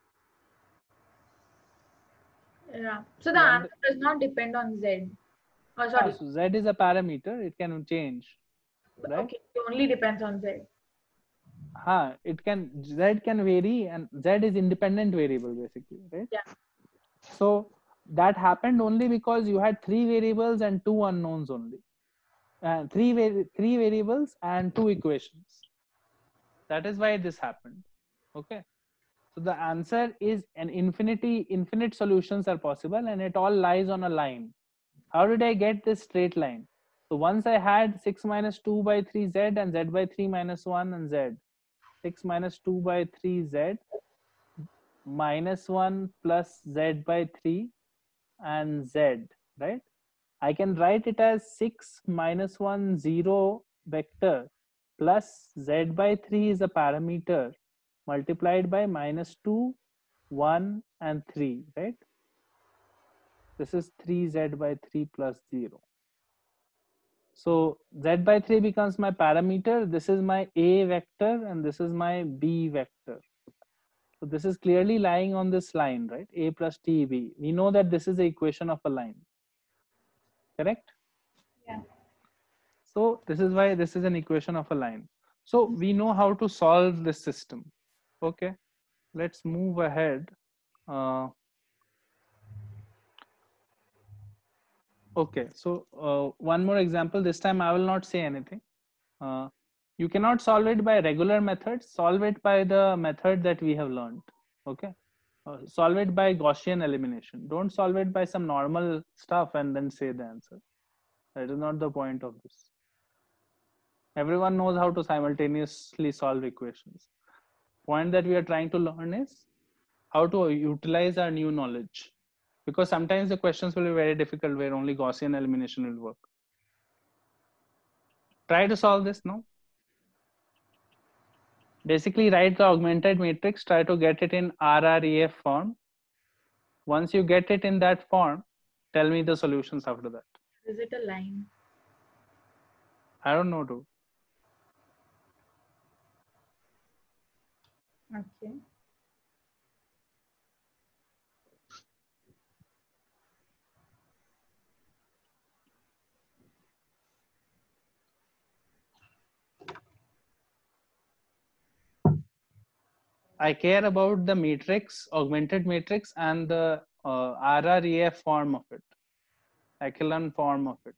Yeah. So the answer does not depend on Z. Oh, sorry. So Z is a parameter, it can change, right? Okay, it only depends on Z. it can, Z can vary, and Z is independent variable basically, right? Yeah. So that happened only because you had 3 variables and 2 unknowns only. Three variables and 2 equations. That is why this happened. Okay. So the answer is infinite solutions are possible, and it all lies on a line. How did I get this straight line? So once I had 6 minus 2 by 3 Z and Z by 3 minus 1 and Z. 6 minus 2 by 3 Z minus 1 plus Z by 3 and Z, right? I can write it as 6 minus 1 0 vector plus Z by 3 is a parameter multiplied by minus 2 1 and 3, right? This is 3Z by 3 plus 0. So Z by 3 becomes my parameter. This is my A vector and this is my B vector. So this is clearly lying on this line, right? A plus TB. We know that this is the equation of a line. Correct? Yeah. So this is why this is an equation of a line. So we know how to solve this system. Okay, let's move ahead. Okay, so one more example. This time I will not say anything. You cannot solve it by regular methods. Solve it by the method that we have learned. Okay, solve it by Gaussian elimination. Don't solve it by some normal stuff and then say the answer. That is not the point of this. Everyone knows how to simultaneously solve equations. Point that we are trying to learn is how to utilize our new knowledge, because sometimes the questions will be very difficult where only Gaussian elimination will work. Try to solve this now. Basically write the augmented matrix, try to get it in RREF form. Once you get it in that form, tell me the solutions after that. Is it a line? I don't know, dude. Okay. I care about the matrix, augmented matrix, and the RREF form of it, echelon form of it.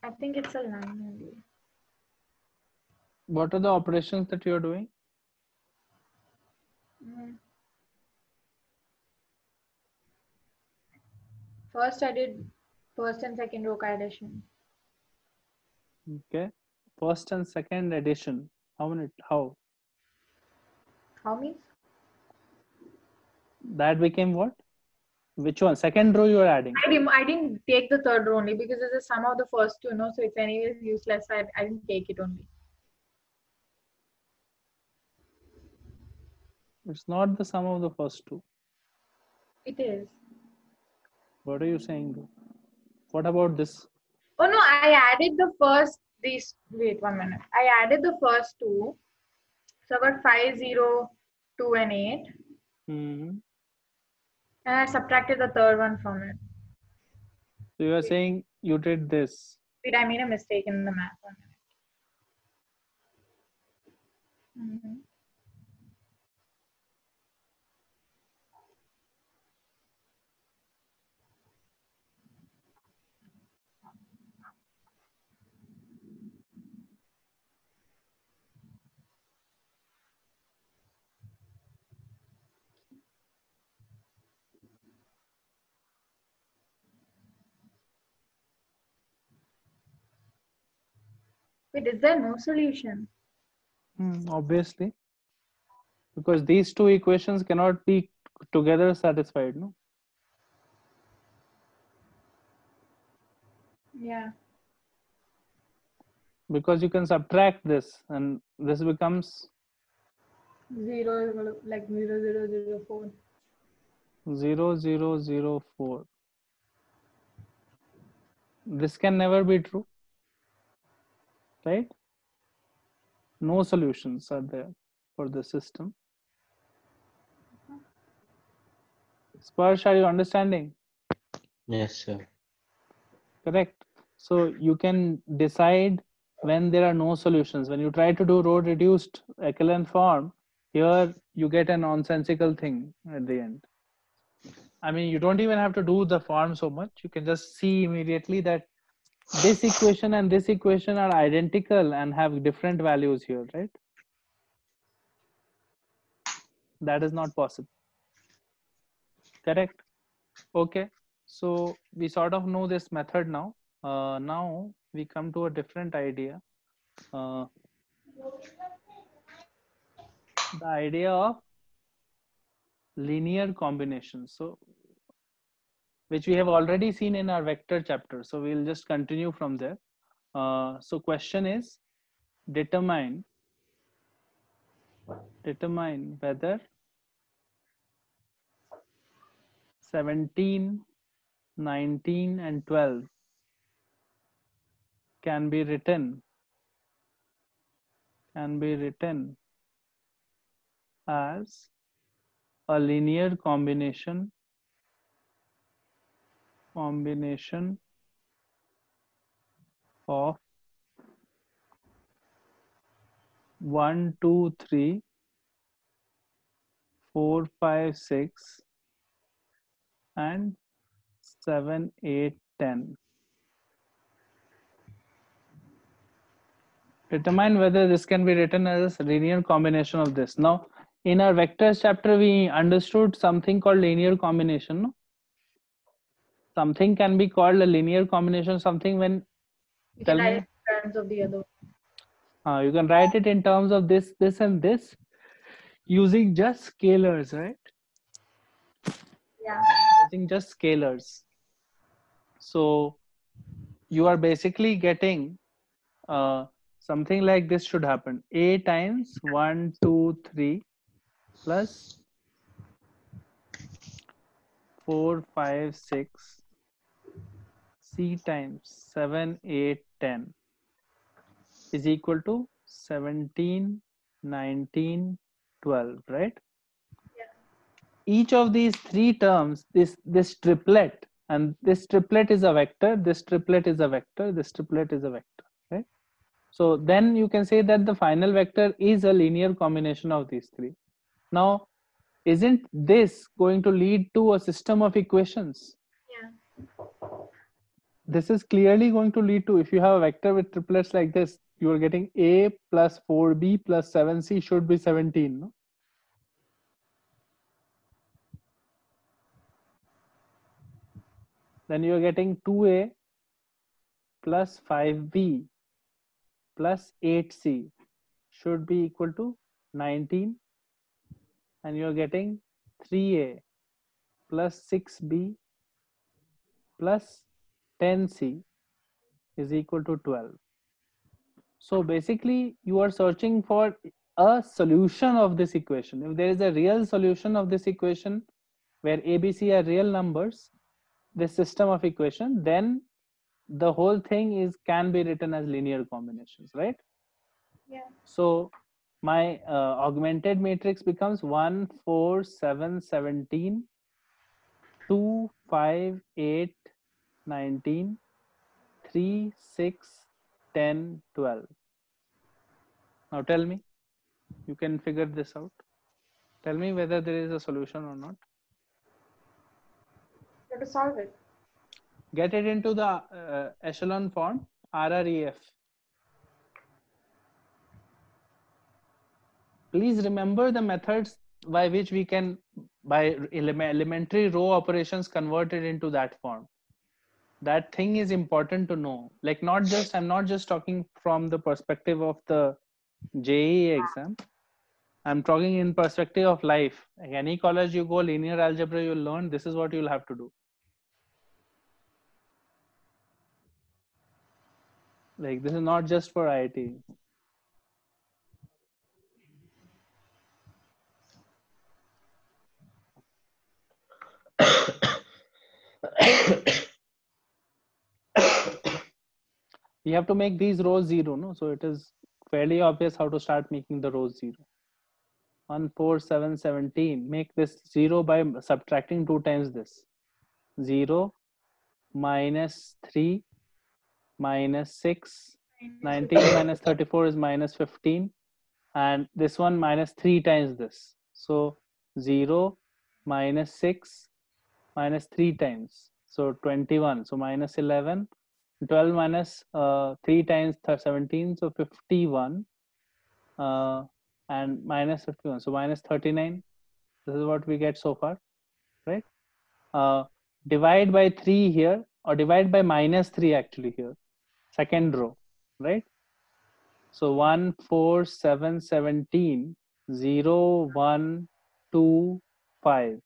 I think it's a line only. What are the operations that you're doing? First, I did first and second row addition. Okay. First and second addition. How many? How? How means? That became what? Which one? Second row you are adding. I didn't take the third row only because it's the sum of the first two, so it's anyways useless. I didn't take it only. It's not the sum of the first two. It is. What are you saying? What about this? Oh no, I added the first these. Wait 1 minute. I added the first two. So I got 5, 0, 2, and 8. Mm-hmm. And I subtracted the third one from it. So you are saying you did this. Wait, I made a mistake in the math. 1 minute. Mm-hmm. Wait, is there no solution? Obviously. Because these two equations cannot be together satisfied, no? Yeah. Because you can subtract this and this becomes 0 like 0, 0, 0, 4. 0, 0, 0, 4. This can never be true, right? No solutions are there for the system. Sparsh, are you understanding? Yes, sir. Correct. So you can decide when there are no solutions. When you try to do row reduced echelon form, here you get a nonsensical thing at the end. I mean, you don't even have to do the form so much. You can just see immediately that this equation and this equation are identical and have different values here, right? That is not possible. Correct. Okay. So we sort of know this method now. Now we come to a different idea. The idea of linear combinations. So which we have already seen in our vector chapter. So we'll just continue from there. So question is determine whether 17, 19 and 12 can be written as a linear combination of 1, 2, 3, 4, 5, 6 and 7, 8, 10. Determine whether this can be written as a linear combination of this. Now, in our vectors chapter, we understood something called linear combination. No? Something can be called a linear combination. Something when You tell can write me. it in terms of the other. You can write it in terms of this, this, and this using just scalars, right? Yeah. Using just scalars. So you are basically getting something like this should happen. A times 1, 2, 3 plus 4, 5, 6. C times 7, 8, 10 is equal to 17, 19, 12, right? Yeah. Each of these three terms, this triplet, and this triplet is a vector, this triplet is a vector, this triplet is a vector, right? So then you can say that the final vector is a linear combination of these three. Now, isn't this going to lead to a system of equations? Yeah. this is clearly going to lead to, if you have a vector with triplets like this, you are getting A plus 4B plus 7C should be 17. No? Then you are getting 2A plus 5B plus 8C should be equal to 19. And you are getting 3A plus 6B plus 10C is equal to 12. So basically, you are searching for a solution of this equation. If there is a real solution of this equation where A, B, C are real numbers, this system of equation, then the whole thing can be written as linear combinations, right? Yeah. So my augmented matrix becomes 1, 4, 7, 17, 2, 5, 8, 19, 3, 6, 10, 12. Now tell me, you can figure this out. Tell me whether there is a solution or not. You have to solve it. Get it into the echelon form, RREF. Please remember the methods by which we can, by elementary row operations, convert it into that form. That thing is important to know. Like I'm not just talking from the perspective of the JEE exam. I'm talking in perspective of life. Like any college you go, linear algebra you'll learn, this is what you'll have to do. Like this is not just for IIT. You have to make these rows 0, no? So it is fairly obvious how to start making the rows 0. 1, 4, 7, 17. Make this 0 by subtracting 2 times this. 0 minus 3 minus 6. 19 minus 34 is minus 15. And this one minus 3 times this. So 0 minus 6 minus 3 times. So 21. So minus 11. 12 minus 3 times 17. So 51. And minus 51. So minus 39. This is what we get so far, right? Divide by 3 here, or divide by minus 3 actually here. Second row, right? So 1, 4, 7, 17, 0, 1, 2, 5.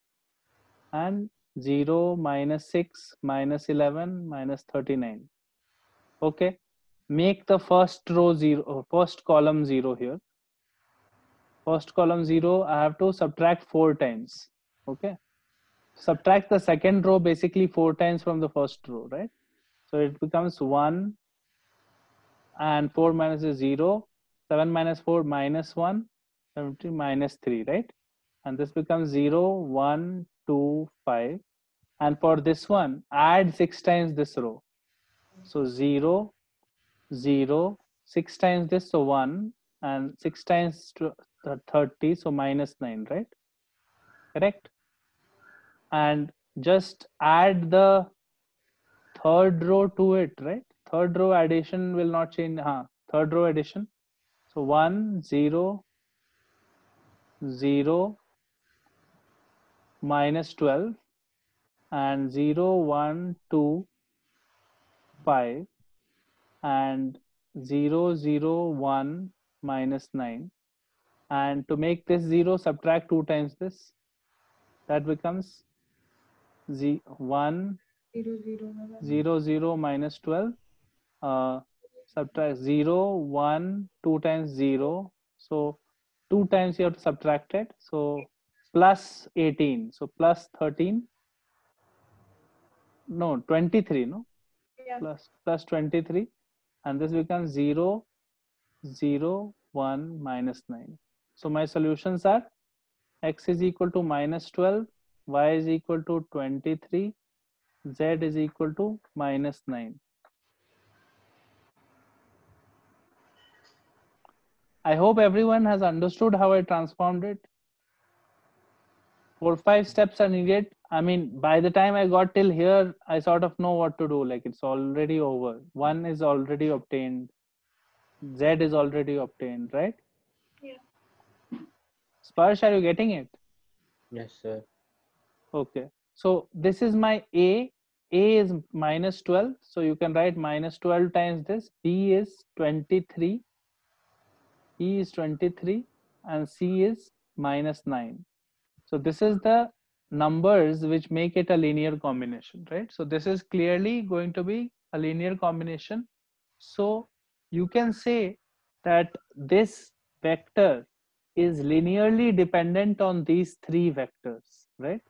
And 0, minus 6, minus 11, minus 39. Okay. Make the first row 0, first column 0 here. First column 0, I have to subtract 4 times. Okay. Subtract the second row basically 4 times from the first row, right? So it becomes 1 and 4 minus is 0. 7 minus 4 minus 1. 17 minus 3, right? And this becomes 0, 1, 2, 5. And for this one, add 6 times this row. So 0, 0, 6 times this, so 1, and 6 times 30, so minus 9, right? Correct? And just add the third row to it, right? Third row addition will not change. Third row addition. So 1, 0, 0, minus 12, and 0, 1, 2, 5, and 0, 0, 1, minus 9. And to make this 0, subtract 2 times this. That becomes 1, 0, 0, minus 12. Subtract 0, 1, 2 times 0. So 2 times you have to subtract it. So plus 18. So plus 13. No, 23, no? Yeah. Plus 23. And this becomes 0, 0, 1, minus 9. So my solutions are x is equal to minus 12, y is equal to 23, z is equal to minus 9. I hope everyone has understood how I transformed it. 4-5 steps are needed. I mean, by the time I got till here, I sort of know what to do. Like it's already over. 1 is already obtained. Z is already obtained, right? Yeah. Sparsh, are you getting it? Yes, sir. Okay. So this is my A. A is minus 12. So you can write minus 12 times this. B is 23. E is 23. And C is minus 9. So this is the numbers which make it a linear combination, right? So this is clearly going to be a linear combination. So you can say that this vector is linearly dependent on these three vectors, right?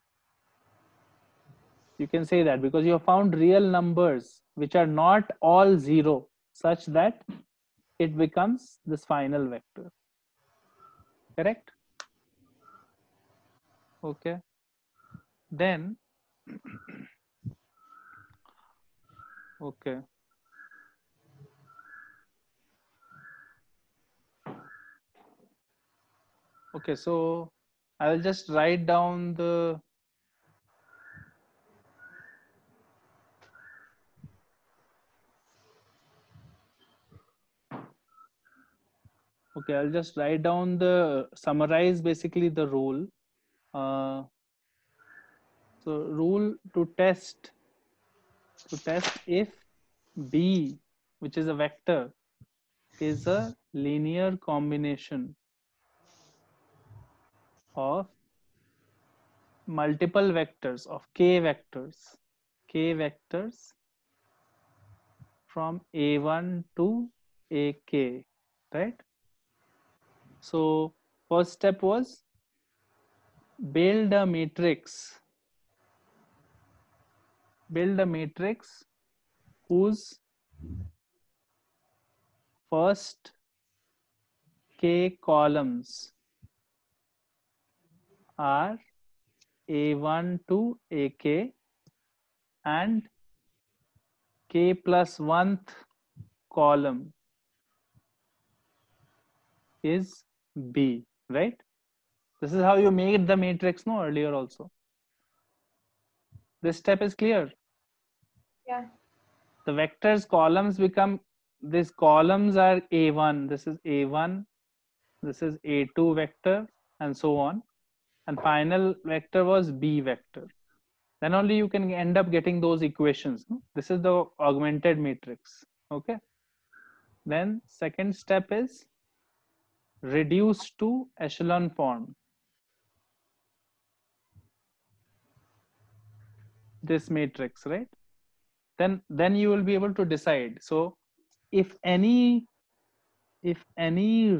You can say that because you have found real numbers which are not all zero, such that it becomes this final vector. Correct? Okay. Then, okay. Okay, so I'll just write down the okay, I'll just write down the summarize basically the rule. So rule to test if B, which is a vector, is a linear combination of multiple vectors of k vectors from A1 to AK, right? So first step was build a matrix whose first k columns are A1 to AK and k plus 1th column is B, right? This is how you made the matrix no earlier also. This step is clear. Yeah. The vectors columns become, these columns are A1, this is A1, this is A2 vector and so on, and final vector was B vector. Then only you can end up getting those equations. No? This is the augmented matrix. Okay. Then second step is reduce to echelon form. This matrix, right? Then you will be able to decide. So if any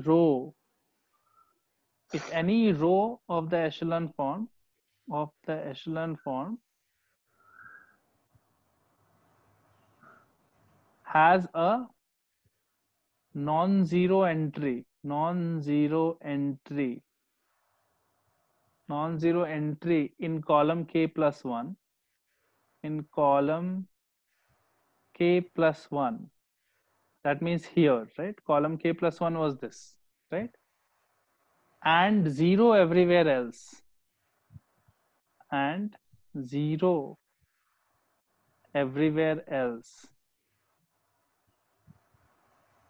row of the echelon form has a non-zero entry in column k plus 1, that means here, right? Column k plus 1 was this, right? And 0 everywhere else,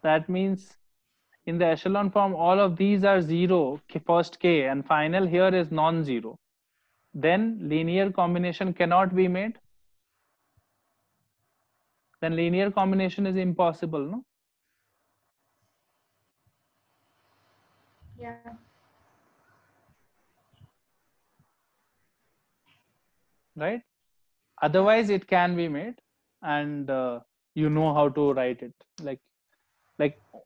that means in the echelon form all of these are 0, first k, and final here is non-zero. Then linear combination cannot be made. Then linear combination is impossible, no? Yeah. Right? Otherwise it can be made, and you know how to write it. Like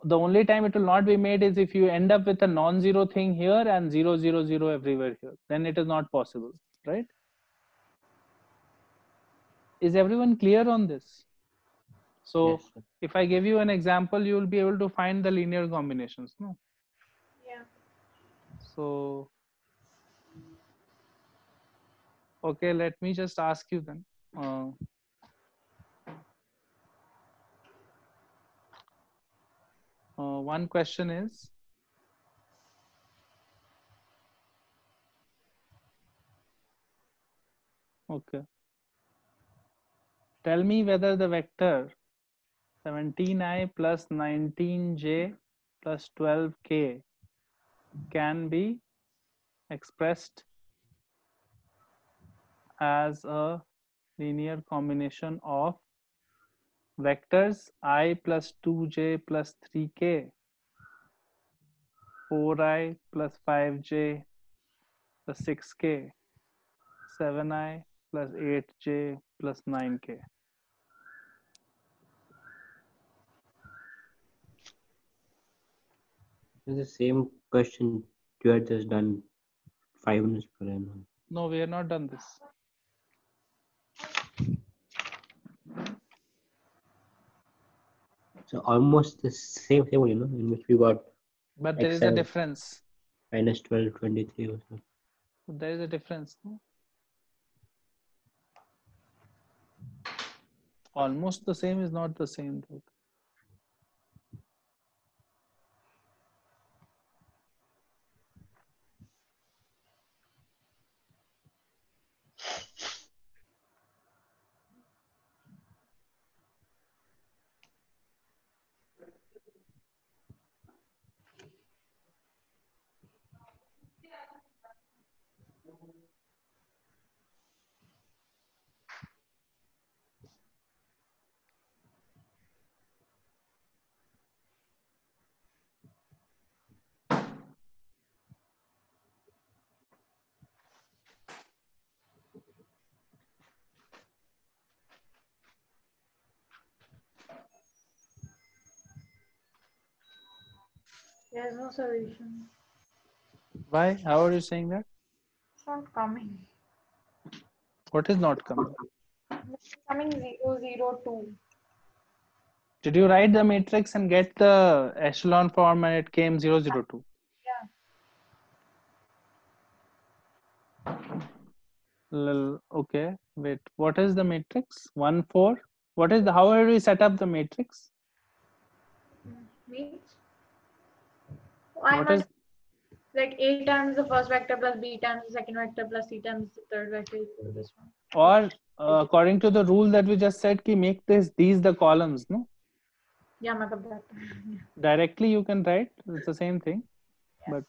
the only time it will not be made is if you end up with a non-zero thing here and 0 0 0 everywhere here. Then it is not possible, right? Is everyone clear on this? So Yes, sir. if I give you an example, you will be able to find the linear combinations, no? Yeah. So okay, let me just ask you then. One question is, Okay. Tell me whether the vector 17i plus 19j plus 12k can be expressed as a linear combination of vectors I plus 2j plus 3k, 4i plus 5j plus 6k, 7i plus 8j plus 9k. It's the same question you had just done 5 minutes before. No, we have not done this. So almost the same thing, in which we got But there is a X7 difference. minus 12, 23 or so. There is a difference. No? Almost the same is not the same. Dude. There's no solution. Why? How are you saying that? It's not coming. What is not coming? It's coming 0, 0, 2. Did you write the matrix and get the echelon form and it came 002? Yeah. Okay, wait. What is the matrix? 1, 4. What is the? How do we set up the matrix? Means I What must is? like A times the first vector plus B times the second vector plus C times the third vector equal to this one. Or according to the rule that we just said, ki make these the columns, no? Yeah, matlab that. Directly you can write. It's the same thing, Yeah. but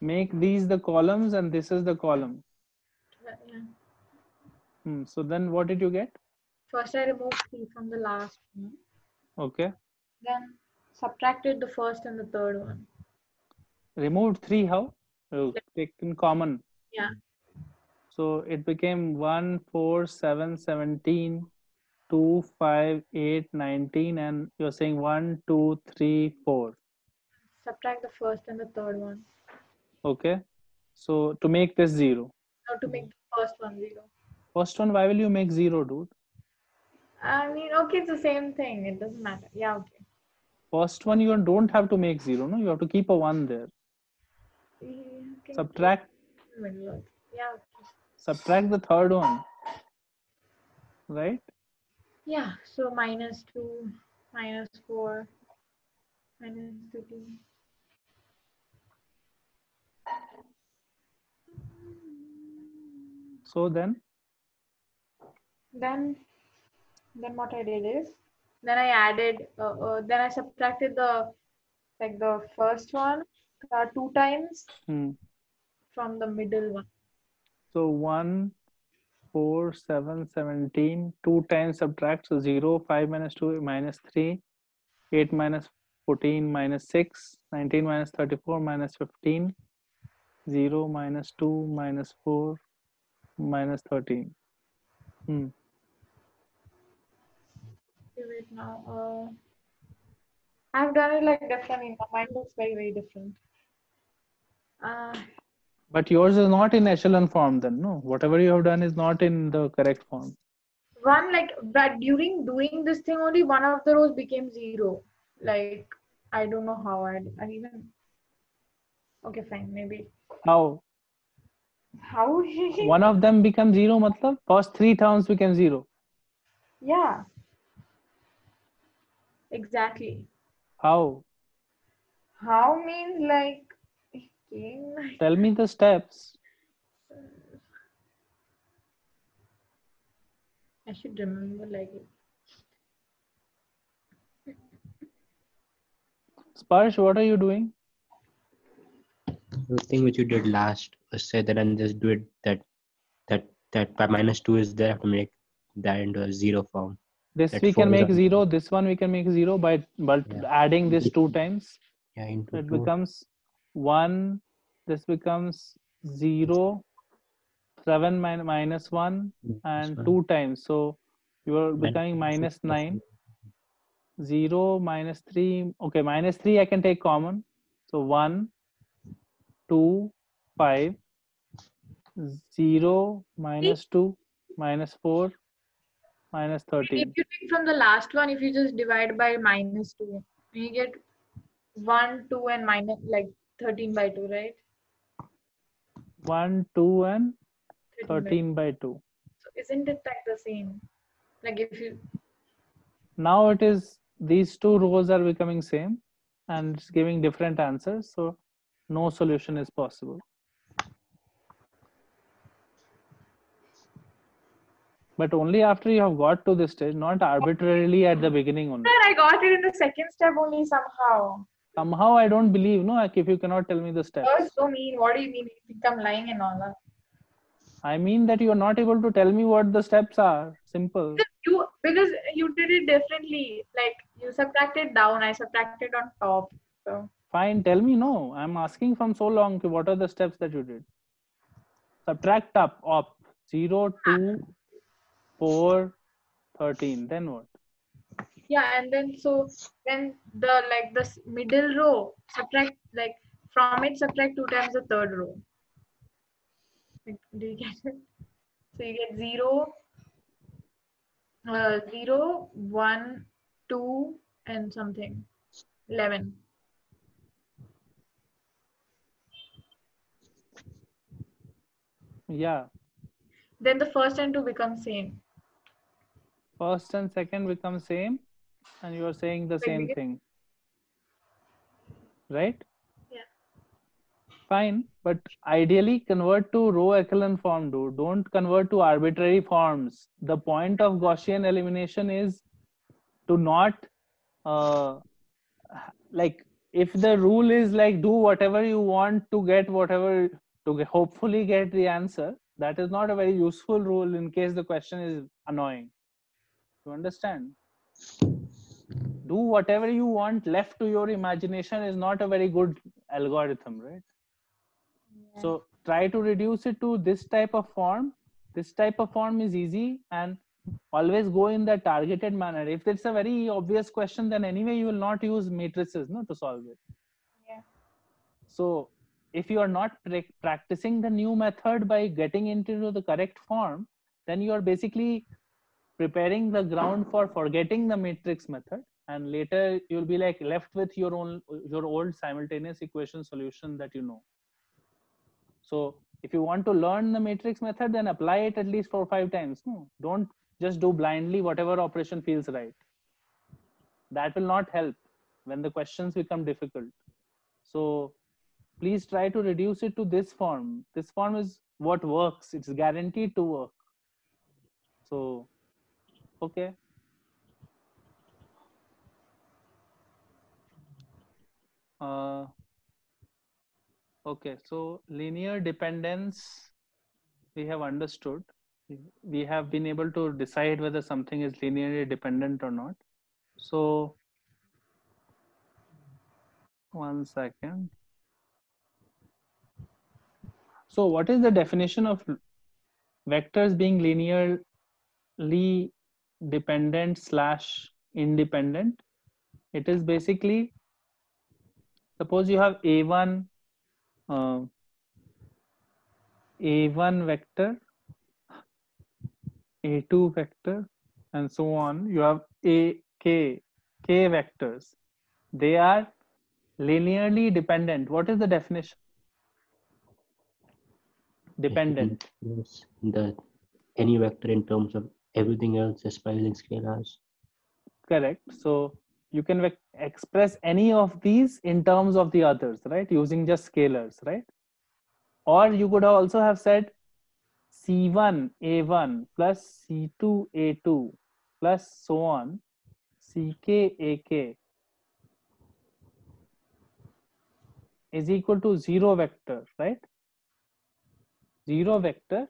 make these the columns and this is the column. Yeah. So then what did you get? First I removed 3 from the last one. Okay. Then subtracted the first and the third one. Removed 3, how? Taken common. Yeah. So it became 1, 4, 7, 17, 2, 5, 8, 19, and you're saying 1, 2, 3, 4. Subtract the first and the third one. Okay. So to make this 0. Now to make the first one 0. First one, why will you make 0, dude? I mean, okay, it's the same thing. It doesn't matter. Yeah, okay. First one, you don't have to make 0, no? You have to keep a 1 there. Okay. Subtract. Yeah. Okay. Subtract the third one. Right? Yeah, so minus 2, minus 4, minus 13. So then what I did is, then I added, then I subtracted the first one 2 times from the middle one. So 1, 4, 7, 17, 2 times subtract, so 0, 5 minus 2, minus 3, 8 minus 14, minus 6, 19 minus 34, minus 15, 0, minus 2, minus 4, minus 13. Wait now. I've done it like differently. Mine looks very, very different. But yours is not in echelon form then, no? Whatever you have done is not in the correct form. But during doing this thing only, one of the rows became 0. Like, I don't know how I even. Okay, fine, maybe. How? How? One of them becomes 0, matlab first 3 terms became 0. Yeah. Exactly. How? How means like. Tell me the steps. I should remember like it. Sparsh, what are you doing? The thing which you did last was say that and just do it that by -2 is there, I have to make that into a 0 form. This That we can 4 is make on- 0. This one we can make 0 but Yeah. adding this 2 times. Yeah, into It 2. becomes 1. This becomes 0. 7 minus 1 and 2 times. So you are becoming -9. 0 minus 3. Okay, -3 I can take common. So 1, 2, 5. 0 minus 2 minus 4 minus If 13. you take from the last one, if you just divide by -2, you get 1, 2, and minus like 13/2, right? 1, 2 and 13/2. 13/2. So isn't it like the same? Like if you Now it is, these two rows are becoming same and it's giving different answers. So no solution is possible. But only after you have got to this stage, not arbitrarily at the beginning only. I got it in the second step only somehow. Somehow I don't believe, no, like if you cannot tell me the steps. You're so mean. What do you mean? You think I'm lying and all that? I mean that you are not able to tell me what the steps are. Simple. Because you did it differently. Like you subtracted down, I subtracted on top. So Fine, tell me. No, I'm asking from so long. What are the steps that you did? Subtract up 0, 2, 4, 13. Then what? yeah, and then so then the like the middle row subtract like from it subtract 2 times the third row. Like, do you get it? So you get 0, 0, 1, 2, and something 11. Yeah. Then the first and 2 become same. First and second become same, and you are saying the same thing, right? Yeah. Fine, but ideally convert to row echelon form, dude. Don't convert to arbitrary forms. The point of Gaussian elimination is to not like, if the rule is like do whatever you want to get whatever, to hopefully get the answer, that is not a very useful rule in case the question is annoying. You understand? Do whatever you want, left to your imagination is not a very good algorithm, right? Yeah. So try to reduce it to this type of form. This type of form is easy, and always go in the targeted manner. If it's a very obvious question, then anyway you will not use matrices, no, to solve it. Yeah. So if you are not practicing the new method by getting into the correct form, then you are basically preparing the ground for forgetting the matrix method, and later you'll be like left with your old simultaneous equation solution that you know. So if you want to learn the matrix method, then apply it at least 4 or 5 times. No, don't just do blindly whatever operation feels right. That will not help when the questions become difficult. So please try to reduce it to this form. This form is what works. It's guaranteed to work. So, okay. Okay, so linear dependence, we have understood. We have been able to decide whether something is linearly dependent or not. So, one second. So what is the definition of vectors being linearly dependent / independent? It is basically, suppose you have A1 vector, A2 vector, and so on. You have k vectors. They are linearly dependent. What is the definition? Dependent. Yes, any vector in terms of everything else just by using scalars. Correct. So you can express any of these in terms of the others, right? Using just scalars, right? Or you could also have said C1 A1 plus C2 A2 plus so on CK AK is equal to 0 vector, right? 0 vector,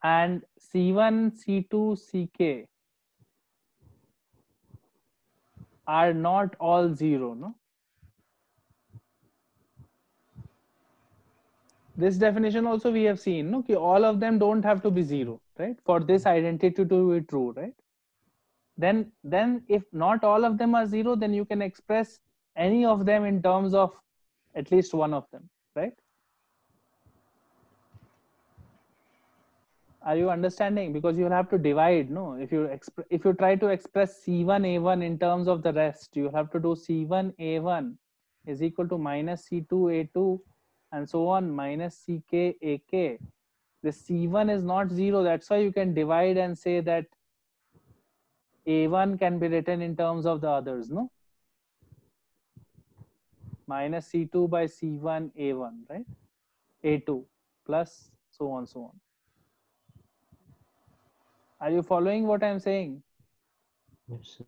and C1 C2 CK are not all 0, no? This definition also we have seen, no? Ki all of them don't have to be 0, right? For this identity to be true, right? Then if not all of them are 0, then you can express any of them in terms of at least one of them, right? Are you understanding? Because you will have to divide, no? If you try to express C1 A1 in terms of the rest, you have to do C1 A1 is equal to minus C2 A2 and so on minus CK AK. The C1 is not 0. That's why you can divide and say that A1 can be written in terms of the others, no? Minus C2 by C1 A1, right? A2 plus so on, so on. Are you following what I'm saying? Yes, sir.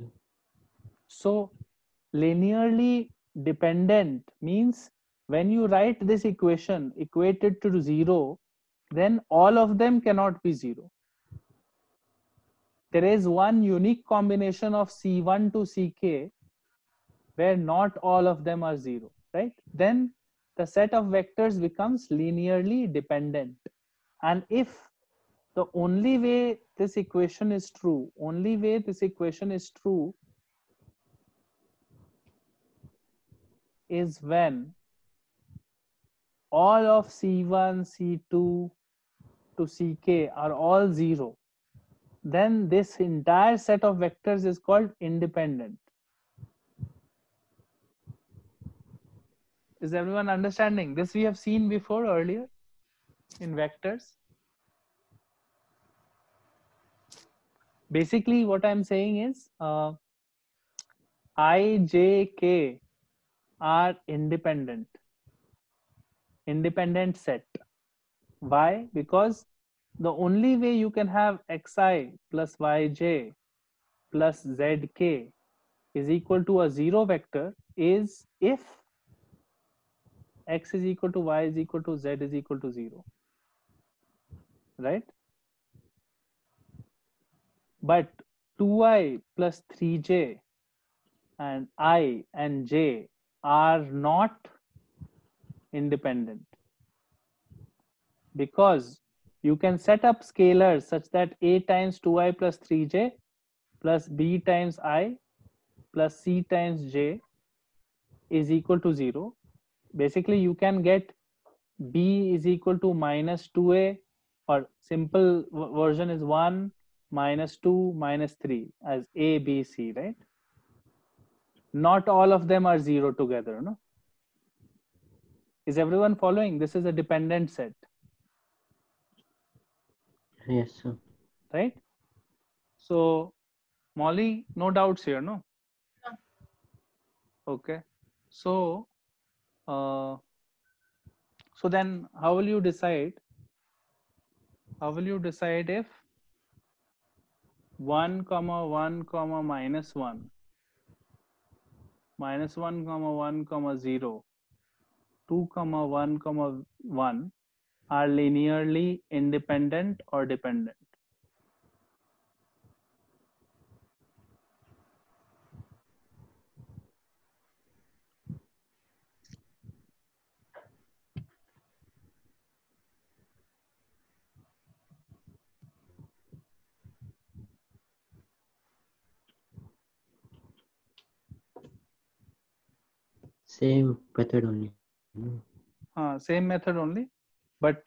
So linearly dependent means when you write this equation equated to 0, then all of them cannot be 0. There is one unique combination of C1 to CK where not all of them are 0, right? Then the set of vectors becomes linearly dependent. And if the only way this equation is true, is when all of C1, C2 to CK are all 0, then this entire set of vectors is called independent. Is everyone understanding? This we have seen before earlier in vectors. Basically, what I'm saying is I, J, K are independent set. Why? Because the only way you can have xi plus yj plus zk is equal to a 0 vector is if x is equal to y is equal to z is equal to 0, right? But 2i plus 3j and I and j are not independent, because you can set up scalars such that a times 2i plus 3j plus b times I plus c times j is equal to 0. Basically, you can get b is equal to minus 2a, or simple version is 1 minus 2 minus 3 as a, b, c, right? Not all of them are 0 together, no? Is everyone following? This is a dependent set, Yes, sir. right? So Molly, no doubts here, no? No. Okay. So so then how will you decide? How will you decide if 1 comma 1 comma minus 1 minus 1 comma 1 comma 0 2 comma 1 comma 1 are linearly independent or dependent? Same method only. Same method only, but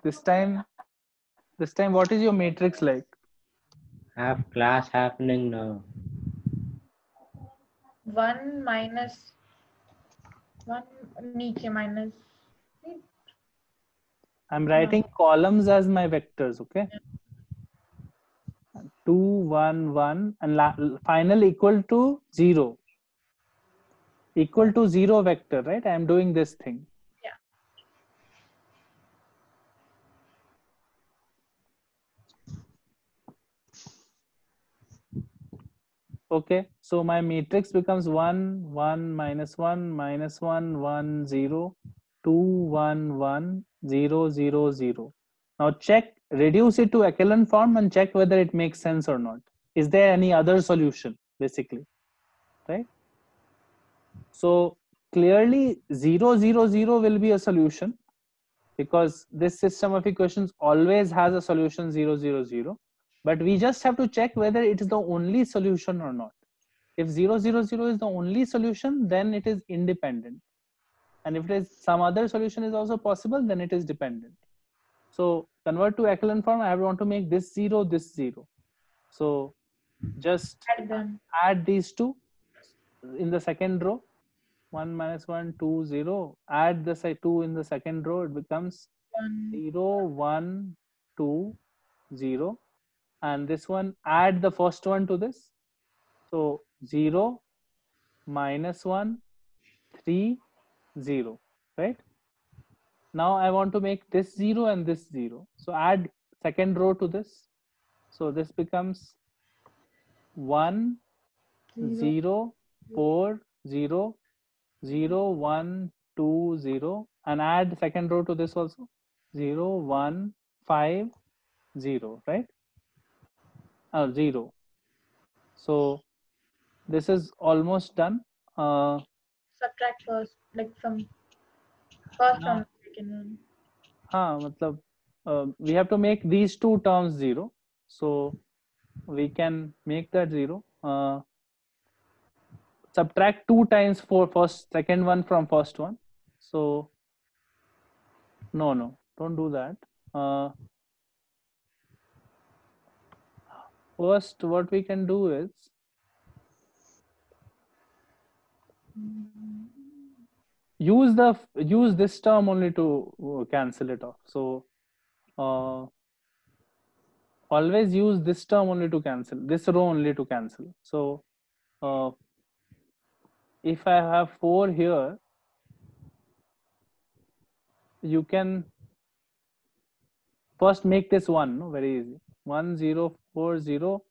this time what is your matrix like? Have class happening now. 1 minus 1 niche minus. I'm writing columns as my vectors, okay? 2 1 1 and final equal to 0, equal to 0 vector, right? I'm doing this thing. Yeah. Okay, so my matrix becomes 1, 1, minus 1, minus 1, 1, 0, 2, 1, 1, 0, 0, 0. Now check, reduce it to echelon form and check whether it makes sense or not. Is there any other solution, basically, right? So clearly 0, 0, 0 will be a solution, because this system of equations always has a solution 0, 0, 0. But we just have to check whether it is the only solution or not. If 0, 0, 0 is the only solution, then it is independent. And if it is some other solution is also possible, then it is dependent. So convert to echelon form, I want to make this 0, this 0. So just Add them. add these two in the second row. 1 minus 1, 2, 0. Add the 2 in the second row, it becomes 0, 1, 2, 0. And this one, add the first one to this. So 0, minus 1, 3, 0, right? Now I want to make this 0 and this 0. So add second row to this. So this becomes 1, 0, 4, 0, 0, 1, 2, 0. And add second row to this also. 0, 1, 5, 0, right? 0. So this is almost done. Subtract first, like from first Now, from second one. matlab, we have to make these two terms 0. So we can make that 0. Subtract 2 times for second one from first one. So no, don't do that. First, what we can do is use this term only to cancel it off. So always use this term only to cancel, this row only to cancel. So if I have 4 here, you can first make this 1, no? Very easy. 1, 0, 4, 0,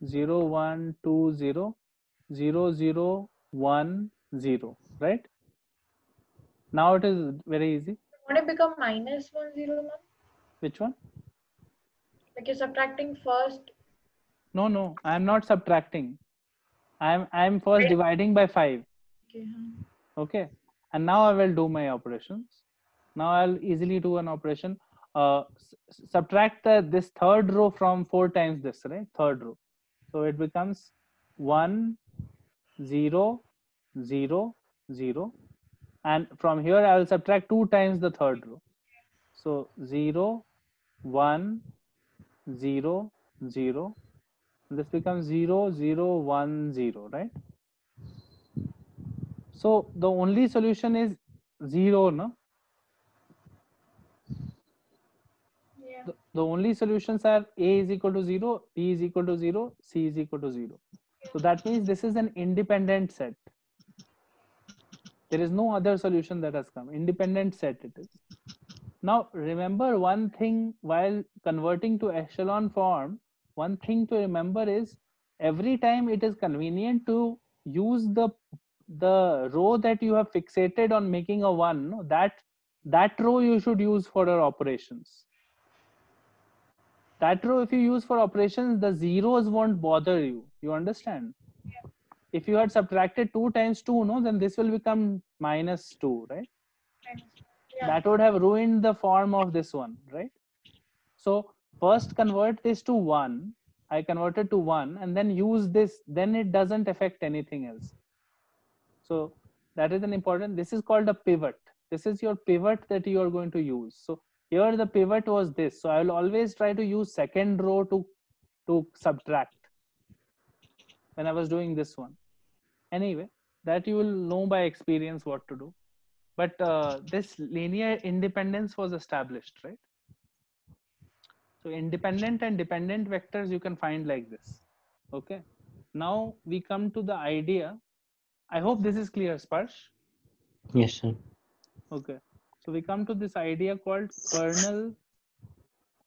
0, 1, 2, 0, 0, 0, 1, 0, right? Now it is very easy. Won't it become minus 1, 0, 1? Which one? Like you're subtracting first. No, I am not subtracting. I am first dividing by 5. Okay. Okay, and now I will do my operations. Now I'll easily do an operation. Subtract this third row from 4 times this, right? Third row. So it becomes 1, 0, 0, 0. And from here I will subtract 2 times the third row. So 0, 1, 0, 0. This becomes 0, 0, 1, 0, right? So the only solution is 0, no? Yeah. The only solutions are A is equal to 0, B is equal to 0, C is equal to 0. So that means this is an independent set. There is no other solution that has come. Independent set it is. Now remember one thing while converting to echelon form, one thing to remember is every time it is convenient to use the row that you have fixated on making a 1, no, that row you should use for your operations. That row, if you use for operations, the zeros won't bother you. You understand? Yeah. If you had subtracted 2 times 2, no, then this will become minus 2, right? Yeah. That would have ruined the form of this one, right? So first convert this to 1. I converted to 1 and then use this. Then it doesn't affect anything else. So that is an important. This is called a pivot. This is your pivot that you are going to use. So here the pivot was this. So I will always try to use second row to subtract when I was doing this one. Anyway, that you will know by experience what to do. But this linear independence was established, right? So independent and dependent vectors you can find like this. Okay. Now we come to the idea. I hope this is clear, Sparsh. Yes, sir. Okay. So we come to this idea called kernel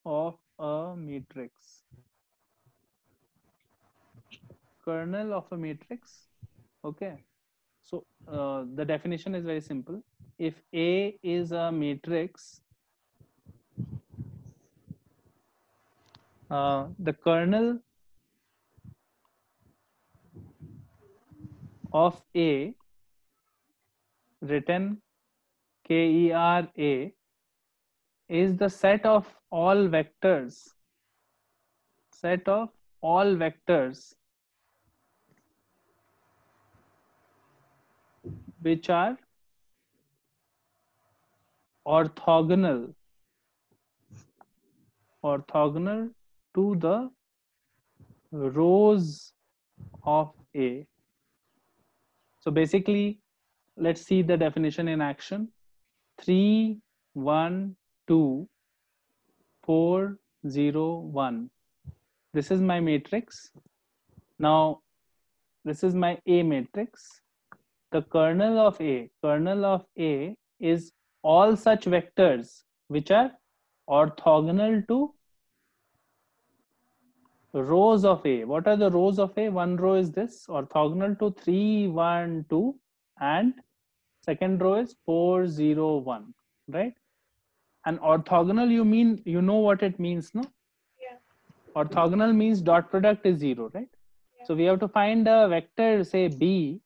of a matrix. kernel of a matrix. Okay, so the definition is very simple. If A is a matrix, the kernel of A, written KERA, is the set of all vectors, which are orthogonal to the rows of A. So basically, let's see the definition in action. 3, 1, 2, 4, 0, 1. This is my matrix. Now, this is my A matrix. The kernel of A is all such vectors which are orthogonal to rows of A. What are the rows of A? One row is this, orthogonal to 3, 1, 2, and second row is 4, 0, 1, right? And orthogonal, you know what it means, no? Yeah. Orthogonal means dot product is 0, right? Yeah. So we have to find a vector, say B,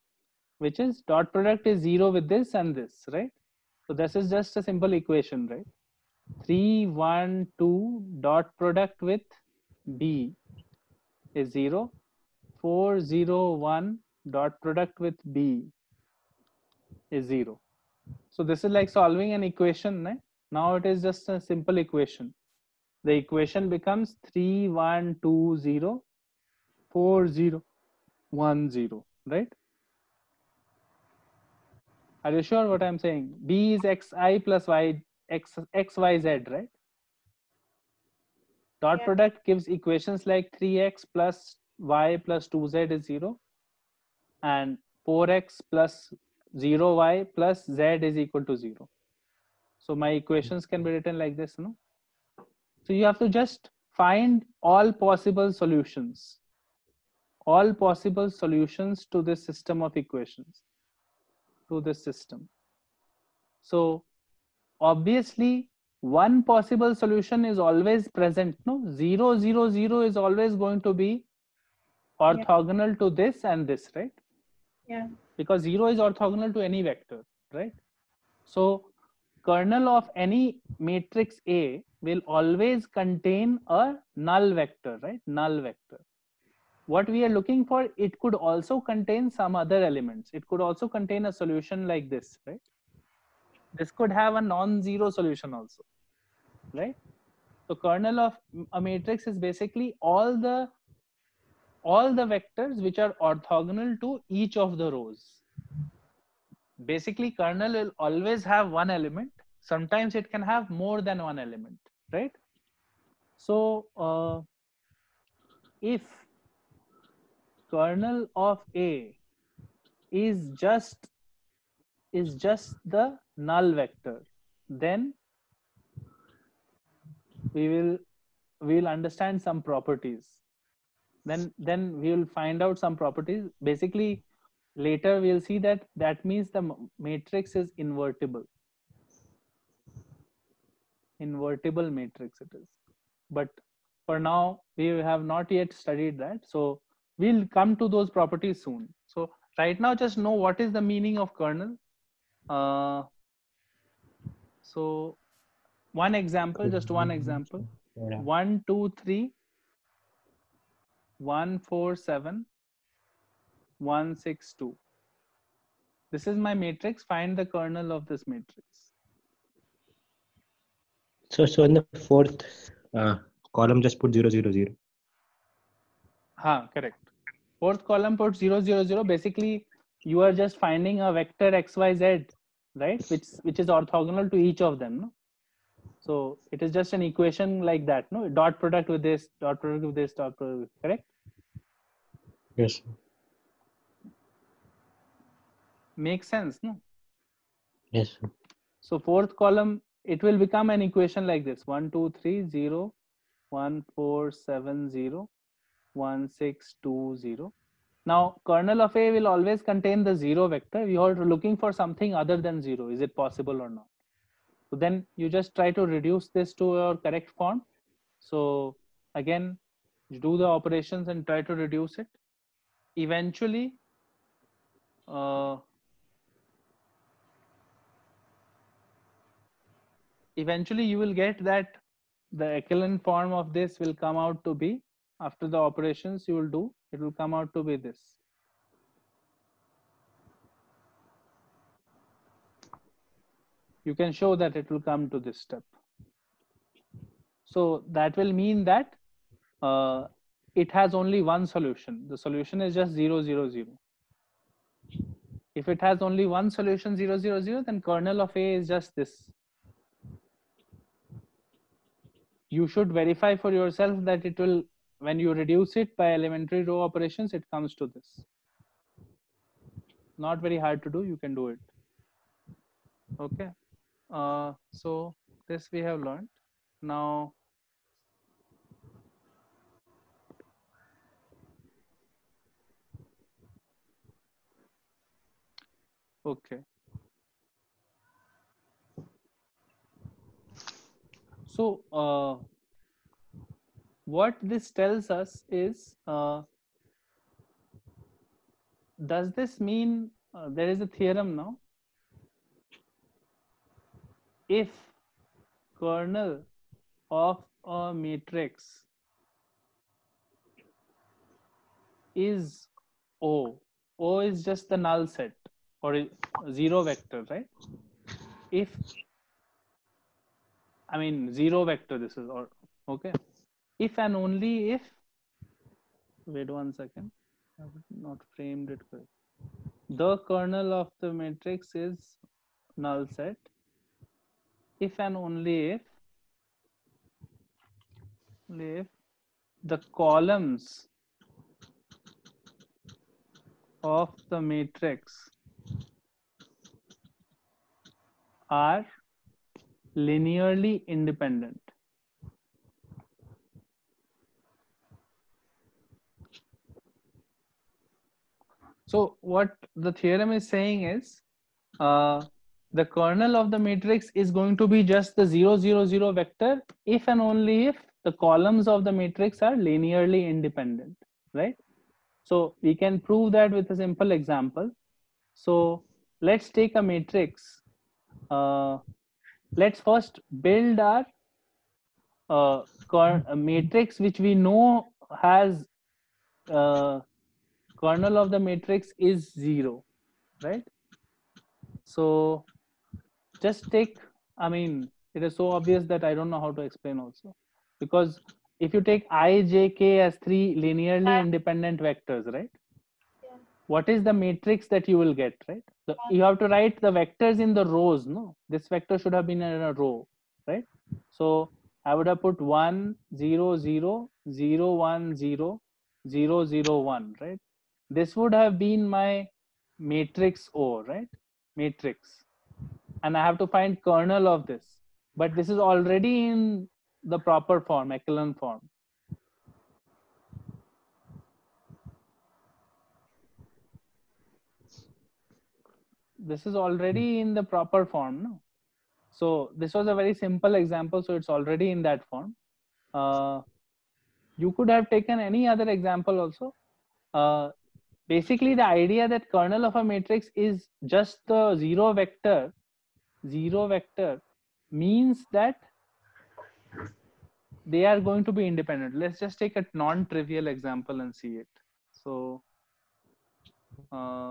which is dot product is 0 with this and this, right? So this is just a simple equation, right? 3, 1, 2 dot product with B is 0. 4, 0, 1 dot product with B is 0. So this is like solving an equation, right? Now it is just a simple equation. The equation becomes 3, 1, 2, 0, 4, 0, 1, 0, right? Are you sure what I'm saying? B is xi plus y, x, y, z, right? Dot Yeah. product gives equations like 3x plus y plus 2z is 0, and 4x plus 0y plus z is equal to 0. So my equations can be written like this, no? So you have to just find all possible solutions to this system of equations, to this system. So obviously one possible solution is always present, no? 0, 0, 0 is always going to be orthogonal to this and this, right? Yeah. Because 0 is orthogonal to any vector, right? So kernel of any matrix A will always contain a null vector, right? Null vector. What we are looking for, it could also contain some other elements. It could also contain a solution like this, right? This could have a non-zero solution also, right? So kernel of a matrix is basically all the vectors which are orthogonal to each of the rows. Basically, kernel will always have one element. Sometimes it can have more than one element, right? So if kernel of A is just the null vector, then we will understand some properties. Then we will find out some properties. Basically, later we'll see that means the matrix is invertible. Invertible matrix it is. But for now, we have not yet studied that. So we'll come to those properties soon. So right now, just know what is the meaning of kernel. So one example, just one example. 1, 2, 3, 1, 4, 7, 1, 6, 2. This is my matrix. Find the kernel of this matrix. So in the fourth column, just put 0, 0, 0. Correct. Fourth column put 0, 0, 0. Basically, you are just finding a vector x, y, z, right? Which is orthogonal to each of them, no? So it is just an equation like that, no? Dot product with this, dot product with this, dot product with this, correct? Yes. Makes sense, no? Yes. So fourth column, it will become an equation like this: 1, 2, 3, 0, 1, 4, 7, 0, 1, 6, 2, 0. Now, kernel of A will always contain the 0 vector. We are looking for something other than 0. Is it possible or not? So then you just try to reduce this to your correct form. So again, you do the operations and try to reduce it. Eventually, you will get that the echelon form of this will come out to be, after the operations you will do, it will come out to be this. You can show that it will come to this step. So that will mean that it has only one solution. The solution is just 0, 0, 0. If it has only one solution 0, 0, 0, then kernel of A is just this. You should verify for yourself that it will, when you reduce it by elementary row operations, it comes to this. Not very hard to do, you can do it. Okay. So this we have learned. Now, okay. So what this tells us is, does this mean there is a theorem now? If kernel of a matrix is O, O is just the null set or 0 vector, right? If, I mean 0 vector this is, or okay. If and only if, wait 1 second, I have not framed it correctly. The kernel of the matrix is null set if and only if the columns of the matrix are linearly independent. So what the theorem is saying is, the kernel of the matrix is going to be just the 0, 0, 0 vector if and only if the columns of the matrix are linearly independent, right? So we can prove that with a simple example. So let's take a matrix. Let's first build our a matrix which we know has kernel of the matrix is 0, right? So just take, I mean, it is so obvious that I don't know how to explain also, because if you take I, J, K as 3 linearly independent vectors, right? Yeah. What is the matrix that you will get, right? You have to write the vectors in the rows, no? This vector should have been in a row, right? So I would have put 1, 0, 0, 0, 1, 0, 0, 0, 1, right? This would have been my matrix O, right? Matrix. And I have to find kernel of this. But this is already in the proper form, echelon form. This is already in the proper form, no? So this was a very simple example, so it's already in that form. You could have taken any other example also. Basically, the idea that kernel of a matrix is just the 0 vector means that they are going to be independent. Let's just take a non-trivial example and see it. So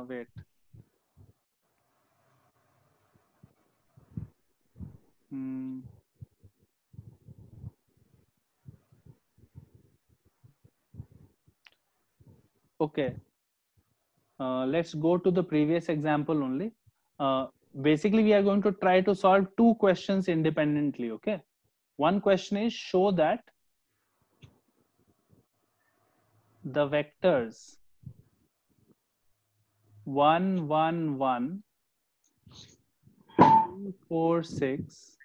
wait. Okay. Let's go to the previous example only. Basically, we are going to try to solve 2 questions independently. Okay. One question is, show that the vectors 1, 1, 1, 2, 4, 6,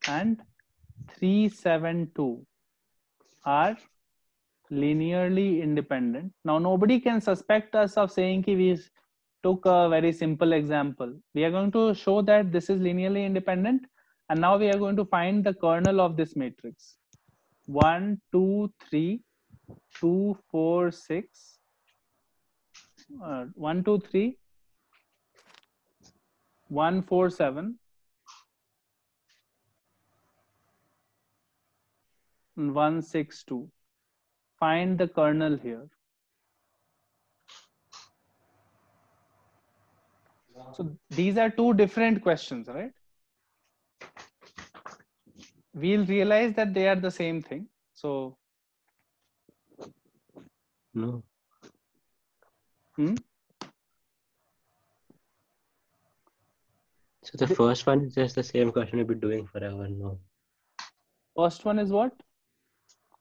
and 3, 7, 2 are linearly independent. Now nobody can suspect us of saying कि we took a very simple example. We are going to show that this is linearly independent, and now we are going to find the kernel of this matrix. 1 2 3 2 4 6 1 2 3 1 4 7 and 1 6 2. Find the kernel here. So these are two different questions, right? We'll realize that they are the same thing. So No. So the first one is just the same question we've been doing forever. No. First one is what?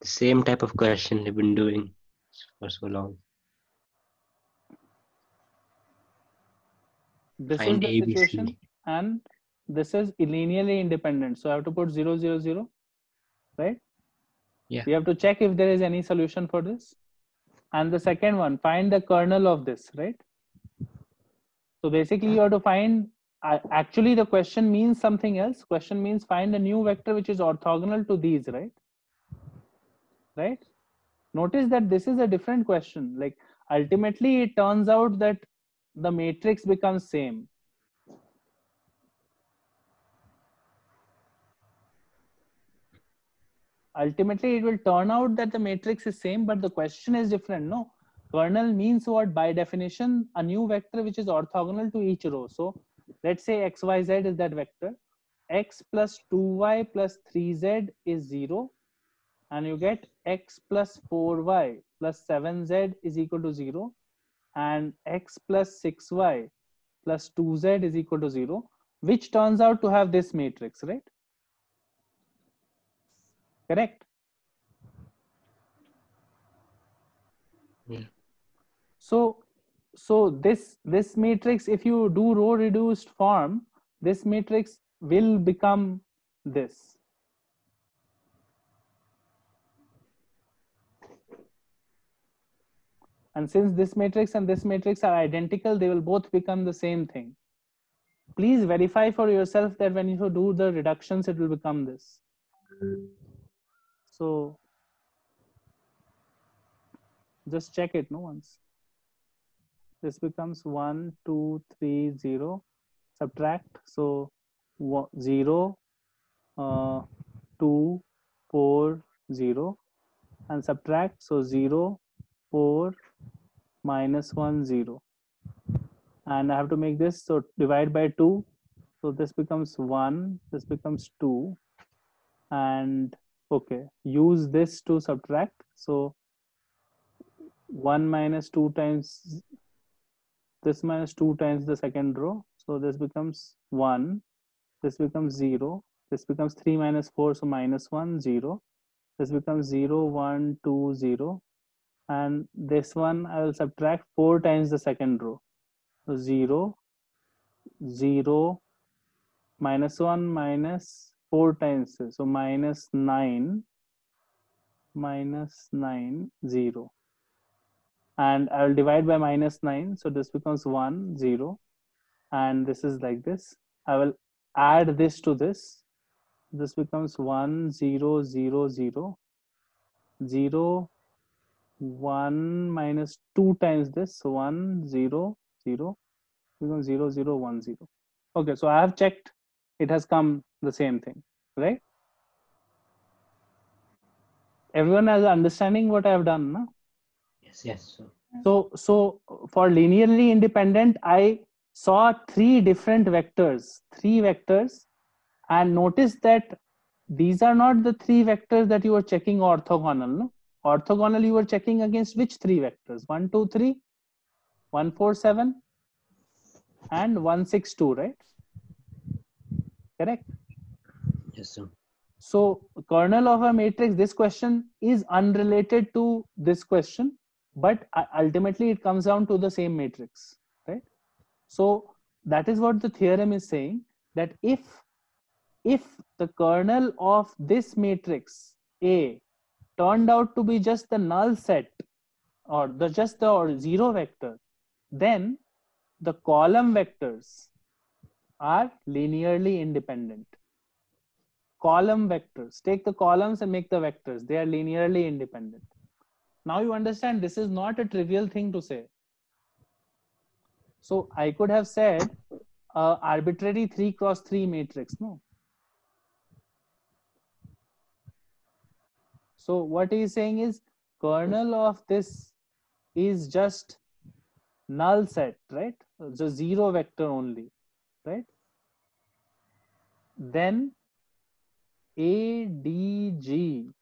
The same type of question we've been doing for so long. This Find is the A, B, C. situation, and this is linearly independent. So I have to put 0 0 0, right? Yeah. We have to check if there is any solution for this. And the second one, find the kernel of this, right? So basically you have to find, actually the question means something else. Question means find a new vector which is orthogonal to these, right? Right? Notice that this is a different question. Like ultimately it turns out that the matrix becomes same. Ultimately it will turn out that the matrix is same, but the question is different. No, kernel means what? By definition, a new vector which is orthogonal to each row. So let's say xyz is that vector. X plus 2y plus 3z is 0, and you get x plus 4y plus 7z is equal to 0, and x plus 6y plus 2z is equal to 0, which turns out to have this matrix, right? Correct? Yeah. So this matrix, if you do row reduced form, this matrix will become this. And since this matrix and this matrix are identical, they will both become the same thing. Please verify for yourself that when you do the reductions, it will become this. So just check it, no, once. This becomes 1 2 3 0. Subtract, so 0 2 4 0, and subtract, so 0 4 minus 1 0, and I have to make this, so divide by 2, so this becomes 1, this becomes 2, and okay, use this to subtract, so 1 minus 2 times this minus 2 times the second row, so this becomes 1, this becomes 0, this becomes 3 minus 4, so minus 1 0, this becomes 0 1 2 0, and this one I will subtract 4 times the second row, so 0 0 minus 1 minus 4 times this, so minus 9 0, and I will divide by minus 9, so this becomes 1 0, and this is like this. I will add this to this, this becomes 1 0 0 0 0 1 minus 2 times this, so 1 0 0 becomes 0 0 1 0. Okay, so I have checked, it has come the same thing, right? Everyone has understanding what I have done, no? Yes. So for linearly independent, I saw three vectors, and notice that these are not the three vectors that you were checking orthogonal, no? Orthogonal you were checking against which three vectors? 1 2 3 1 4 7 and 1 6 2, right? Correct? Yes, sir. So kernel of a matrix, this question is unrelated to this question, but ultimately it comes down to the same matrix, right? So that is what the theorem is saying, that if the kernel of this matrix A turned out to be just the null set or just the zero vector, then the column vectors are linearly independent. Column vectors, take the columns and make the vectors, they are linearly independent. Now you understand this is not a trivial thing to say. So I could have said arbitrary 3x3 matrix, no? So what he is saying is kernel of this is just null set, right? The zero vector only, right? Then A, D, G,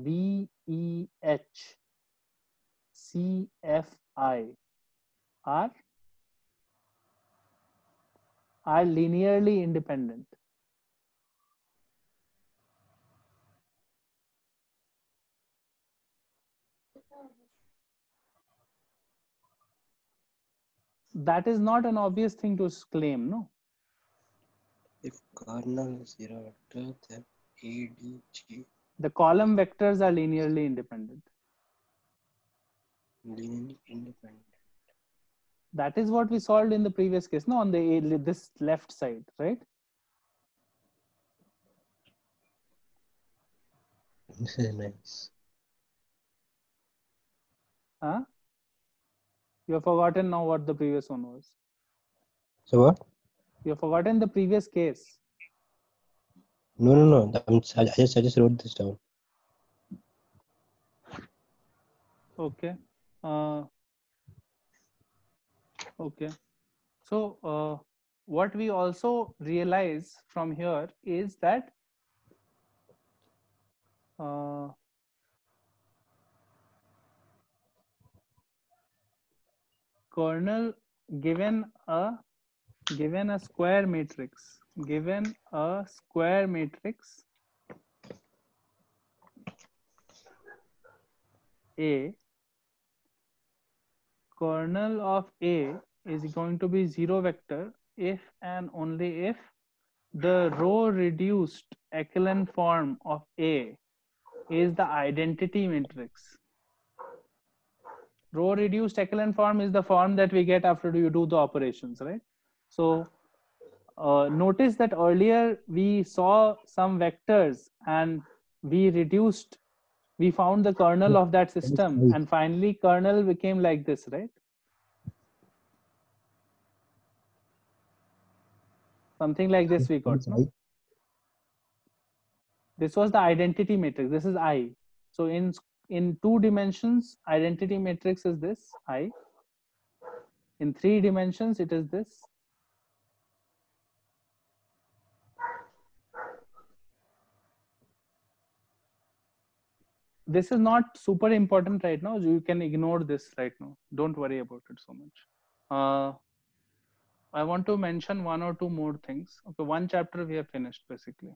B, E, H, C, F, I are linearly independent. That is not an obvious thing to claim, no? If kernel is zero vector, then A, D, G. The column vectors are linearly independent. Linearly independent. That is what we solved in the previous case, no? On the this left side, right? This is nice. Huh? You have forgotten now what the previous one was. So what? You have forgotten the previous case. No. I just wrote this down. Okay. Okay. So what we also realize from here is that kernel given a square matrix, A, kernel of A is going to be zero vector if and only if the row reduced echelon form of A is the identity matrix. Row reduced echelon form is the form that we get after you do the operations, right? So notice that earlier we saw some vectors and we found the kernel of that system, and finally kernel became like this, right? Something like this we got, no? This was the identity matrix. This is I. So in 2 dimensions, identity matrix is this I. In 3 dimensions, it is this. This is not super important right now. You can ignore this right now. Don't worry about it so much. I want to mention 1 or 2 more things. Okay, 1 chapter we have finished basically.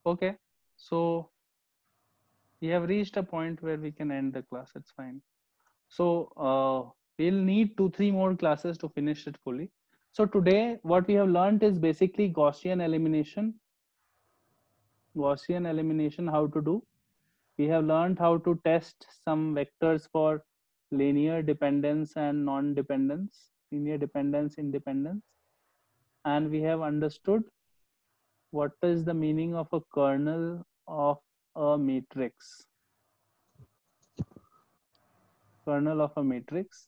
Okay, so we have reached a point where we can end the class. It's fine. So we'll need 2-3 more classes to finish it fully. So today what we have learned is basically Gaussian elimination. Gaussian elimination, how to do. We have learned how to test some vectors for linear dependence and non-dependence, linear dependence, independence. And we have understood what is the meaning of a kernel of a matrix. Kernel of a matrix.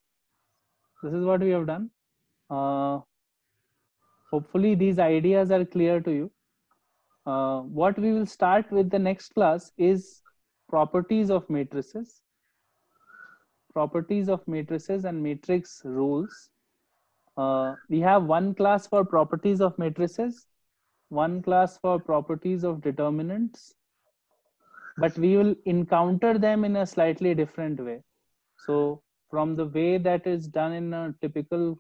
This is what we have done. Hopefully these ideas are clear to you. What we will start with the next class is properties of matrices. Properties of matrices and matrix rules. We have 1 class for properties of matrices, 1 class for properties of determinants, but we will encounter them in a slightly different way. So from the way that is done in a typical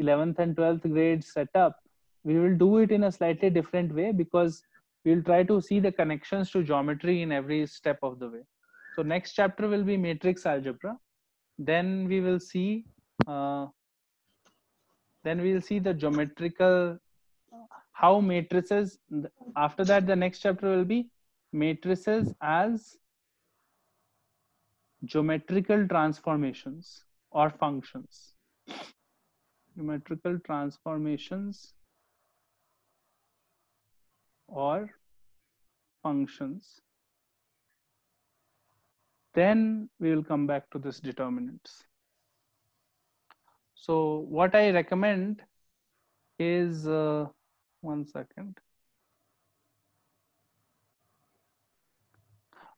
11th and 12th grade setup, we will do it in a slightly different way because we'll try to see the connections to geometry in every step of the way. So next chapter will be matrix algebra. Then we will see the geometrical, how matrices. After that, the next chapter will be matrices as geometrical transformations or functions. Geometrical transformations or functions. Then we will come back to this determinants. So what I recommend is, one second.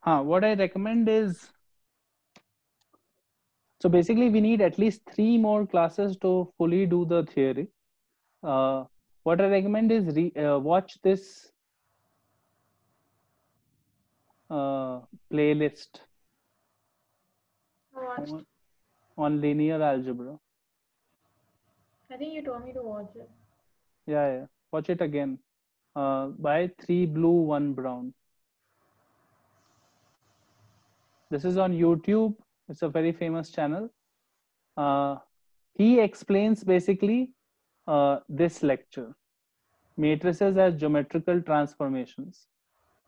What I recommend is, so basically we need at least 3 more classes to fully do the theory. What I recommend is watch this playlist on linear algebra. I think you told me to watch it. Yeah. Watch it again. By 3 blue, 1 brown. This is on YouTube. It's a very famous channel. He explains basically this lecture, matrices as geometrical transformations.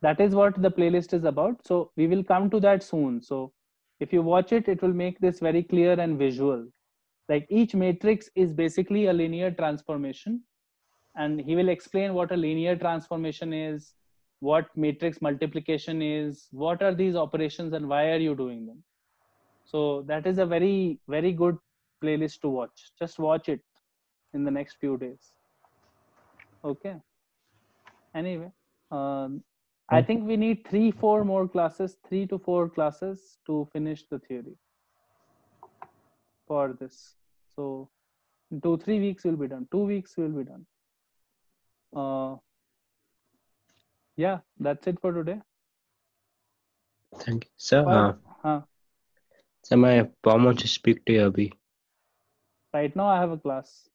That is what the playlist is about. So we will come to that soon. So if you watch it, it will make this very clear and visual. Like each matrix is basically a linear transformation, and he will explain what a linear transformation is, what matrix multiplication is, what are these operations and why are you doing them. So that is a very, very good playlist to watch. Just watch it in the next few days. Okay. Anyway, I think we need 3-4 more classes, 3 to 4 classes to finish the theory for this. So in 2-3 weeks we'll be done. 2 weeks we'll be done. Yeah, that's it for today. Thank you, sir. So my mom wants to speak to you, Abhi. Right now I have a class.